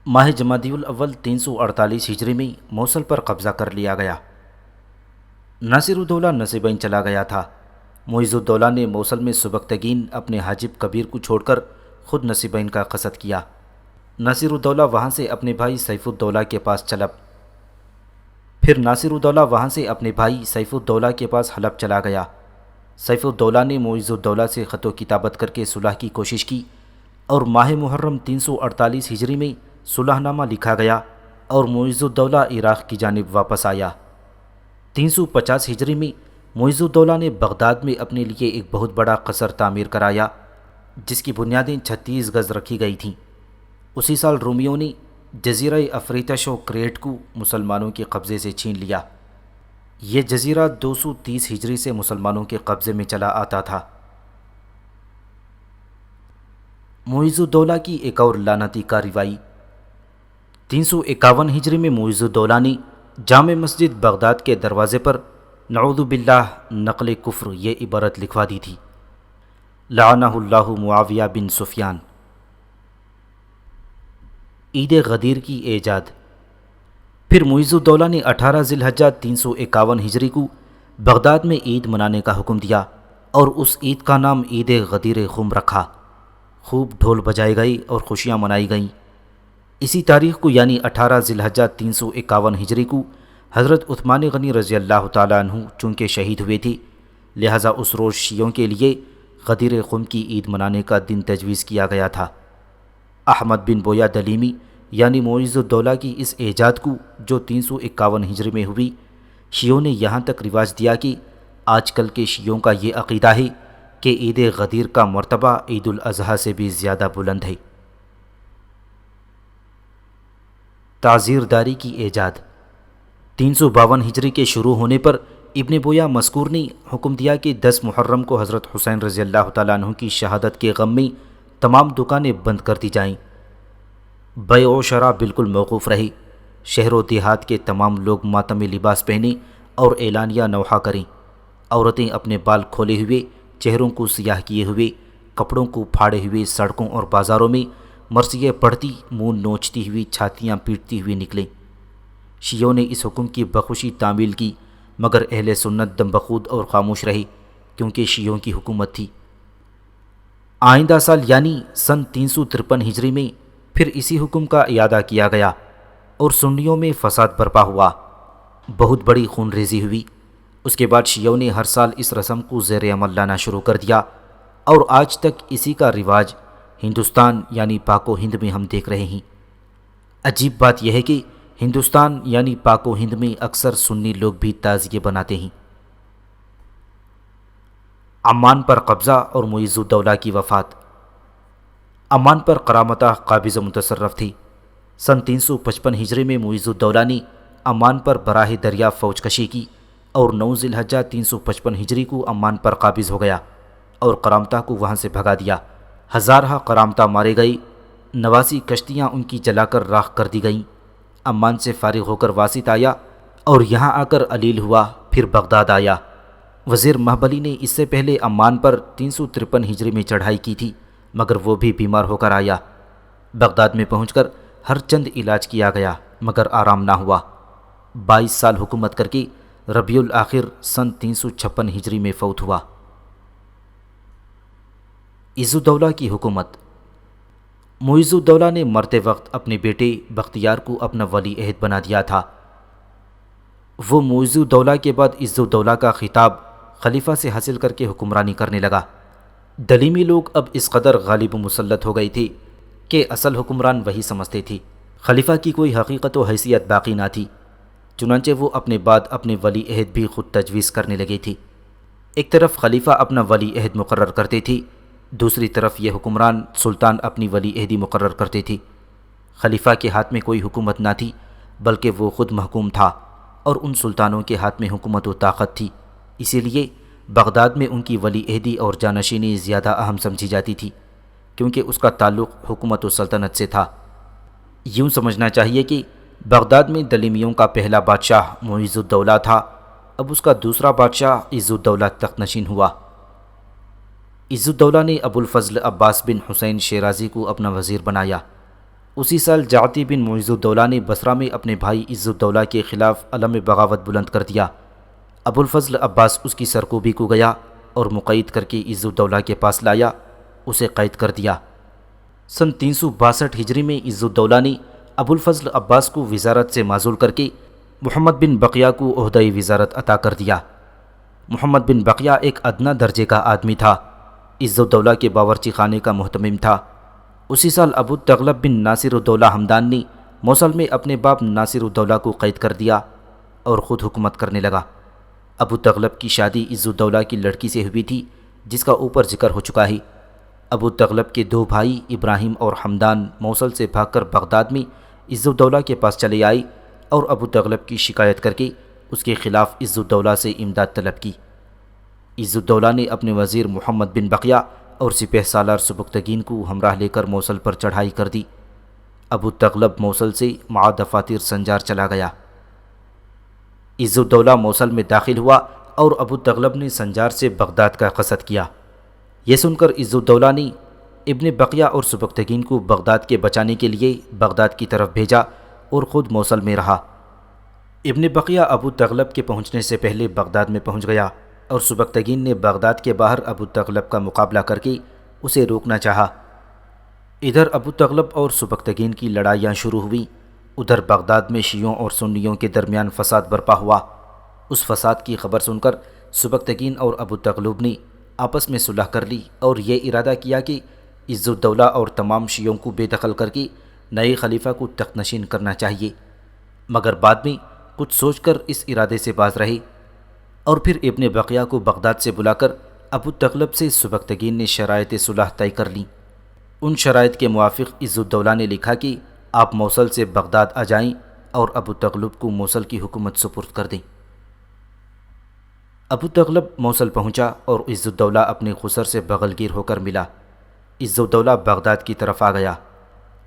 ماہ جمادی الاول 348 ہجری میں موصل پر قبضہ کر لیا گیا۔ ناصر الدولہ نصیبین چلا گیا تھا۔ معیز الدولہ نے موصل میں سبکتگین اپنے حاجب کبیر کو چھوڑ کر خود نصیبین کا قصد کیا۔ ناصر الدولہ وہاں سے اپنے بھائی سیف الدولہ کے پاس چلپ، پھر ناصر الدولہ وہاں سے اپنے بھائی سیف الدولہ کے پاس حلب چلا گیا۔ سیف الدولہ نے معیز الدولہ سے خط و کتابت کر کے صلح کی کوشش کی اور ماہ محرم 348 ہجری میں صلح نامہ لکھا گیا اور معیز الدولہ عراق کی جانب واپس آیا۔ 350 ہجری میں معیز الدولہ نے بغداد میں اپنے لیے ایک بہت بڑا قصر تعمیر کرایا، جس کی بنیادیں 36 گز رکھی گئی تھیں۔ اسی سال رومیوں نے جزیرہ افریتش و کریٹ کو مسلمانوں کے قبضے سے چھین لیا۔ یہ جزیرہ 230 ہجری سے مسلمانوں کے قبضے میں چلا آتا تھا۔ معیز الدولہ کی ایک اور لعنتی کارروائی۔ 351 ہجری میں معیز الدولہ نے جامع مسجد بغداد کے دروازے پر نعوذ باللہ نقل کفر یہ عبارت لکھوا دی تھی: لعنہ اللہ معاویہ بن سفیان۔ عید غدیر کی ایجاد۔ پھر معیز الدولہ نے 18 ذی الحجہ 351 ہجری کو بغداد میں عید منانے کا حکم دیا اور اس عید کا نام عید غدیر خم رکھا۔ خوب ڈھول بجائے گئے اور خوشیاں منائی گئیں۔ اسی تاریخ کو یعنی 18 ذی الحجہ 351 ہجری کو حضرت عثمان غنی رضی اللہ تعالیٰ عنہ چونکہ شہید ہوئے تھے، لہٰذا اس روز شیعوں کے لیے غدیر خم کی عید منانے کا دن تجویز کیا گیا تھا۔ احمد بن بویہ دلیمی یعنی معیز الدولہ کی اس ایجاد کو جو 351 ہجری میں ہوئی، شیعوں نے یہاں تک رواج دیا کہ آج کل کے شیعوں کا یہ عقیدہ ہے کہ عید غدیر کا مرتبہ عید الاضحیٰ سے بھی زیادہ بلند ہے۔ تعزیر داری کی ایجاد۔ 352 ہجری کے شروع ہونے پر ابن بویہ مذکور نے حکم دیا کہ 10 محرم کو حضرت حسین رضی اللہ تعالیٰ عنہ کی شہادت کے غم میں تمام دکانیں بند کر دی جائیں۔ بیع و شرع بالکل موقوف رہے۔ شہر و دیہات کے تمام لوگ ماتمی لباس پہنیں اور اعلانیہ نوحہ کریں۔ عورتیں اپنے بال کھولے ہوئے، چہروں کو سیاہ کیے ہوئے کپڑوں کو پھاڑے ہوئے سڑکوں اور بازاروں میں مرثیے پڑھتی، منہ نوچتی ہوئی، چھاتیاں پیٹتی ہوئی نکلیں۔ شیعوں نے اس حکم کی بخوشی تعمیل کی، مگر اہل سنت دم بخود اور خاموش رہے، کیونکہ شیعوں کی حکومت تھی۔ آئندہ سال یعنی سن 353 ہجری میں پھر اسی حکم کا اعادہ کیا گیا اور سنیوں میں فساد برپا ہوا، بہت بڑی خون ریزی ہوئی۔ اس کے بعد شیعوں نے ہر سال اس رسم کو زیر عمل لانا شروع کر دیا، اور آج تک اسی کا رواج ہندوستان یعنی پاک و ہند میں ہم دیکھ رہے ہیں۔ عجیب بات یہ ہے کہ ہندوستان یعنی پاک و ہند میں اکثر سنی لوگ بھی تعزیے بناتے ہیں۔ عمان پر قبضہ اور معیز الدولہ کی وفات۔ عمان پر کرامتہ قابض و متصرف تھی۔ سن 355 ہجری میں معیز الدولہ نے عمان پر براہ دریا فوج کشی کی اور 9 ذی الحجہ 355 ہجری کو عمان پر قابض ہو گیا اور کرامتہ کو وہاں سے بھگا دیا۔ ہزارہ کرامتہ مارے گئے، 89 کشتیاں ان کی جلا کر راکھ کر دی گئیں۔ عمان سے فارغ ہو کر واسط آیا اور یہاں آ کر علیل ہوا، پھر بغداد آیا۔ وزیر مہبلی نے اس سے پہلے عمان پر 353 ہجری میں چڑھائی کی تھی، مگر وہ بھی بیمار ہو کر آیا۔ بغداد میں پہنچ کر ہر چند علاج کیا گیا، مگر آرام نہ ہوا۔ 22 سال حکومت کر کے ربیع الآخر سن 356 ہجری میں فوت ہوا۔ عز الدولہ کی حکومت۔ معیز الدولہ نے مرتے وقت اپنے بیٹے بختیار کو اپنا ولی عہد بنا دیا تھا۔ وہ معیز الدولہ کے بعد عز الدولہ کا خطاب خلیفہ سے حاصل کر کے حکمرانی کرنے لگا۔ دلیمی لوگ اب اس قدر غالب و مسلط ہو گئی تھی کہ اصل حکمران وہی سمجھتے تھے، خلیفہ کی کوئی حقیقت و حیثیت باقی نہ تھی۔ چنانچہ وہ اپنے بعد اپنے ولی عہد بھی خود تجویز کرنے لگے تھی۔ ایک طرف خلیفہ اپنا ولی عہد مقرر کرتے تھے، دوسری طرف یہ حکمران سلطان اپنی ولی عہدی مقرر کرتے تھے۔ خلیفہ کے ہاتھ میں کوئی حکومت نہ تھی، بلکہ وہ خود محکوم تھا، اور ان سلطانوں کے ہاتھ میں حکومت و طاقت تھی۔ اسی لیے بغداد میں ان کی ولی عہدی اور جانشینی زیادہ اہم سمجھی جاتی تھی، کیونکہ اس کا تعلق حکومت و سلطنت سے تھا۔ یوں سمجھنا چاہیے کہ بغداد میں دلیمیوں کا پہلا بادشاہ معیز الدولہ تھا، اب اس کا دوسرا بادشاہ عز الدولہ تخت نشین ہوا۔ عز الدولہ نے ابو الفضل عباس بن حسین شیرازی کو اپنا وزیر بنایا۔ اسی سال جعتی بن معیز الدولہ نے بصرہ میں اپنے بھائی عز الدولہ کے خلاف علم بغاوت بلند کر دیا۔ ابو الفضل عباس اس کی سرکوبی کو گیا اور مقید کر کے عز الدولہ کے پاس لایا، اسے قید کر دیا۔ سن 362 ہجری میں عز الدولہ نے ابو الفضل عباس کو وزارت سے معزول کر کے محمد بن بقیہ کو عہدہ وزارت عطا کر دیا۔ محمد بن بقیہ ایک ادنیٰ درجے کا آدمی تھا، عز الدولہ کے باورچی خانے کا محتمم تھا۔ اسی سال ابو تغلب بن ناصر الدولہ ہمدان نے موصل میں اپنے باپ ناصر الدولہ کو قید کر دیا اور خود حکومت کرنے لگا۔ ابو تغلب کی شادی عز الدولہ کی لڑکی سے ہوئی تھی، جس کا اوپر ذکر ہو چکا ہے۔ ابو تغلب کے 2 بھائی ابراہیم اور حمدان موصل سے بھاگ کر بغداد میں عز الدولہ کے پاس چلے آئے اور ابو تغلب کی شکایت کر کے اس کے خلاف عز الدولہ سے امداد طلب کی۔ عز الدولہ نے اپنے وزیر محمد بن بقیہ اور سپہ سالار سبکتگین کو ہمراہ لے کر موصل پر چڑھائی کر دی۔ ابو تغلب موصل سے مع دفاتر سنجار چلا گیا۔ عز الدولہ موصل میں داخل ہوا اور ابو تغلب نے سنجار سے بغداد کا قصد کیا۔ یہ سن کر عز الدولہ نے ابن بقیہ اور سبکتگین کو بغداد کے بچانے کے لیے بغداد کی طرف بھیجا اور خود موصل میں رہا۔ ابن بقیہ ابو تغلب کے پہنچنے سے پہلے بغداد میں پہنچ گیا اور سبکتگین نے بغداد کے باہر ابو تغلب کا مقابلہ کر کے اسے روکنا چاہا۔ ادھر ابو تغلب اور سبکتگین کی لڑائیاں شروع ہوئیں، ادھر بغداد میں شیعوں اور سنیوں کے درمیان فساد برپا ہوا۔ اس فساد کی خبر سن کر سبکتگین اور ابو تغلب نے آپس میں صلح کر لی اور یہ ارادہ کیا کہ عز الدولہ اور تمام شیعوں کو بے دخل کر کے نئے خلیفہ کو تخت نشین کرنا چاہیے، مگر بعد میں کچھ سوچ کر اس ارادے سے باز رہے، اور پھر ابن بقیہ کو بغداد سے بلا کر ابو تغلب سے سبکتگین نے شرائط صلح طے کر لیں۔ ان شرائط کے موافق عز الدولہ نے لکھا کہ آپ موصل سے بغداد آ جائیں اور ابو تغلب کو موصل کی حکومت سپرد کر دیں۔ ابو تغلب موصل پہنچا اور عز الدولہ اپنے خسر سے بغل گیر ہو کر ملا۔ عز الدولہ بغداد کی طرف آ گیا۔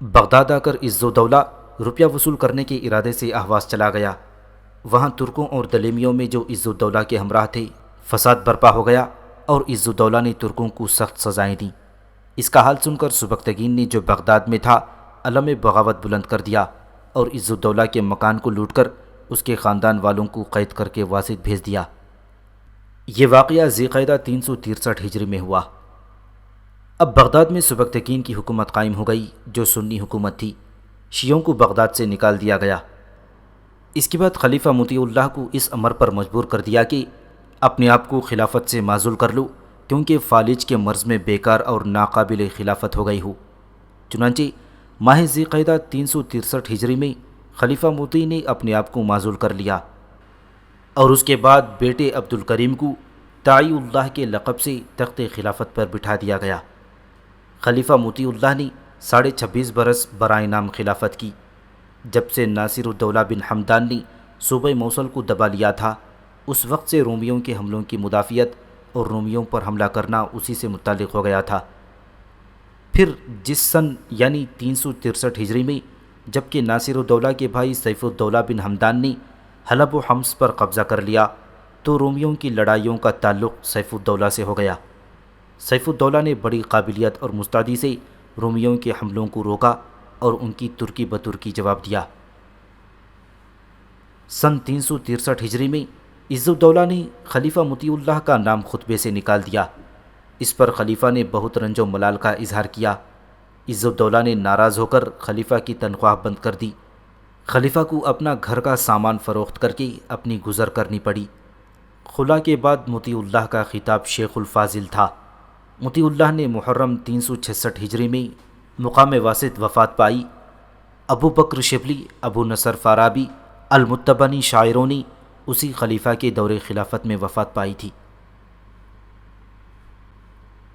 بغداد آ کر عز الدولہ روپیہ وصول کرنے کے ارادے سے اہواز چلا گیا۔ وہاں ترکوں اور دلیمیوں میں جو عز الدولہ کے ہمراہ تھے فساد برپا ہو گیا اور عز الدولہ نے ترکوں کو سخت سزائیں دیں۔ اس کا حال سن کر سبکتگین نے جو بغداد میں تھا علم بغاوت بلند کر دیا اور عز الدولہ کے مکان کو لوٹ کر اس کے خاندان والوں کو قید کر کے واسط بھیج دیا۔ یہ واقعہ ذی القعدہ 363 ہجری میں ہوا۔ اب بغداد میں سبکتگین کی حکومت قائم ہو گئی جو سنی حکومت تھی۔ شیعوں کو بغداد سے نکال دیا گیا۔ اس کے بعد خلیفہ مطیع اللہ کو اس امر پر مجبور کر دیا کہ اپنے آپ کو خلافت سے معزول کر لو، کیونکہ فالج کے مرض میں بیکار اور ناقابل خلافت ہو گئی ہو۔ چنانچہ ماہ ذی القعدہ 363 ہجری میں خلیفہ مطیع نے اپنے آپ کو معزول کر لیا اور اس کے بعد بیٹے عبد الکریم کو تائی اللہ کے لقب سے تخت خلافت پر بٹھا دیا گیا۔ خلیفہ مطیع اللہ نے 26.5 برس برائے نام خلافت کی۔ جب سے ناصر الدولہ بن حمدان نے صوبہ موصل کو دبا لیا تھا، اس وقت سے رومیوں کے حملوں کی مدافعت اور رومیوں پر حملہ کرنا اسی سے متعلق ہو گیا تھا۔ پھر جس سن یعنی 363 ہجری میں جبکہ ناصر الدولہ کے بھائی سیف الدولہ بن حمدان نے حلب و حمص پر قبضہ کر لیا تو رومیوں کی لڑائیوں کا تعلق سیف الدولہ سے ہو گیا۔ سیف الدولہ نے بڑی قابلیت اور مستعدی سے رومیوں کے حملوں کو روکا اور ان کی ترکی بترکی جواب دیا۔ سن 363 ہجری میں عز الدولہ نے خلیفہ مطیع اللہ کا نام خطبے سے نکال دیا۔ اس پر خلیفہ نے بہت رنج و ملال کا اظہار کیا۔ عز الدولہ نے ناراض ہو کر خلیفہ کی تنخواہ بند کر دی۔ خلیفہ کو اپنا گھر کا سامان فروخت کر کے اپنی گزر کرنی پڑی۔ خلا کے بعد مطیع اللہ کا خطاب شیخ الفاضل تھا۔ مطیع اللہ نے محرم 366 ہجری میں مقام واسط وفات پائی۔ ابو بکر شبلی، ابو نصر فارابی، المتبنی شاعروں نے اسی خلیفہ کے دور خلافت میں وفات پائی تھی۔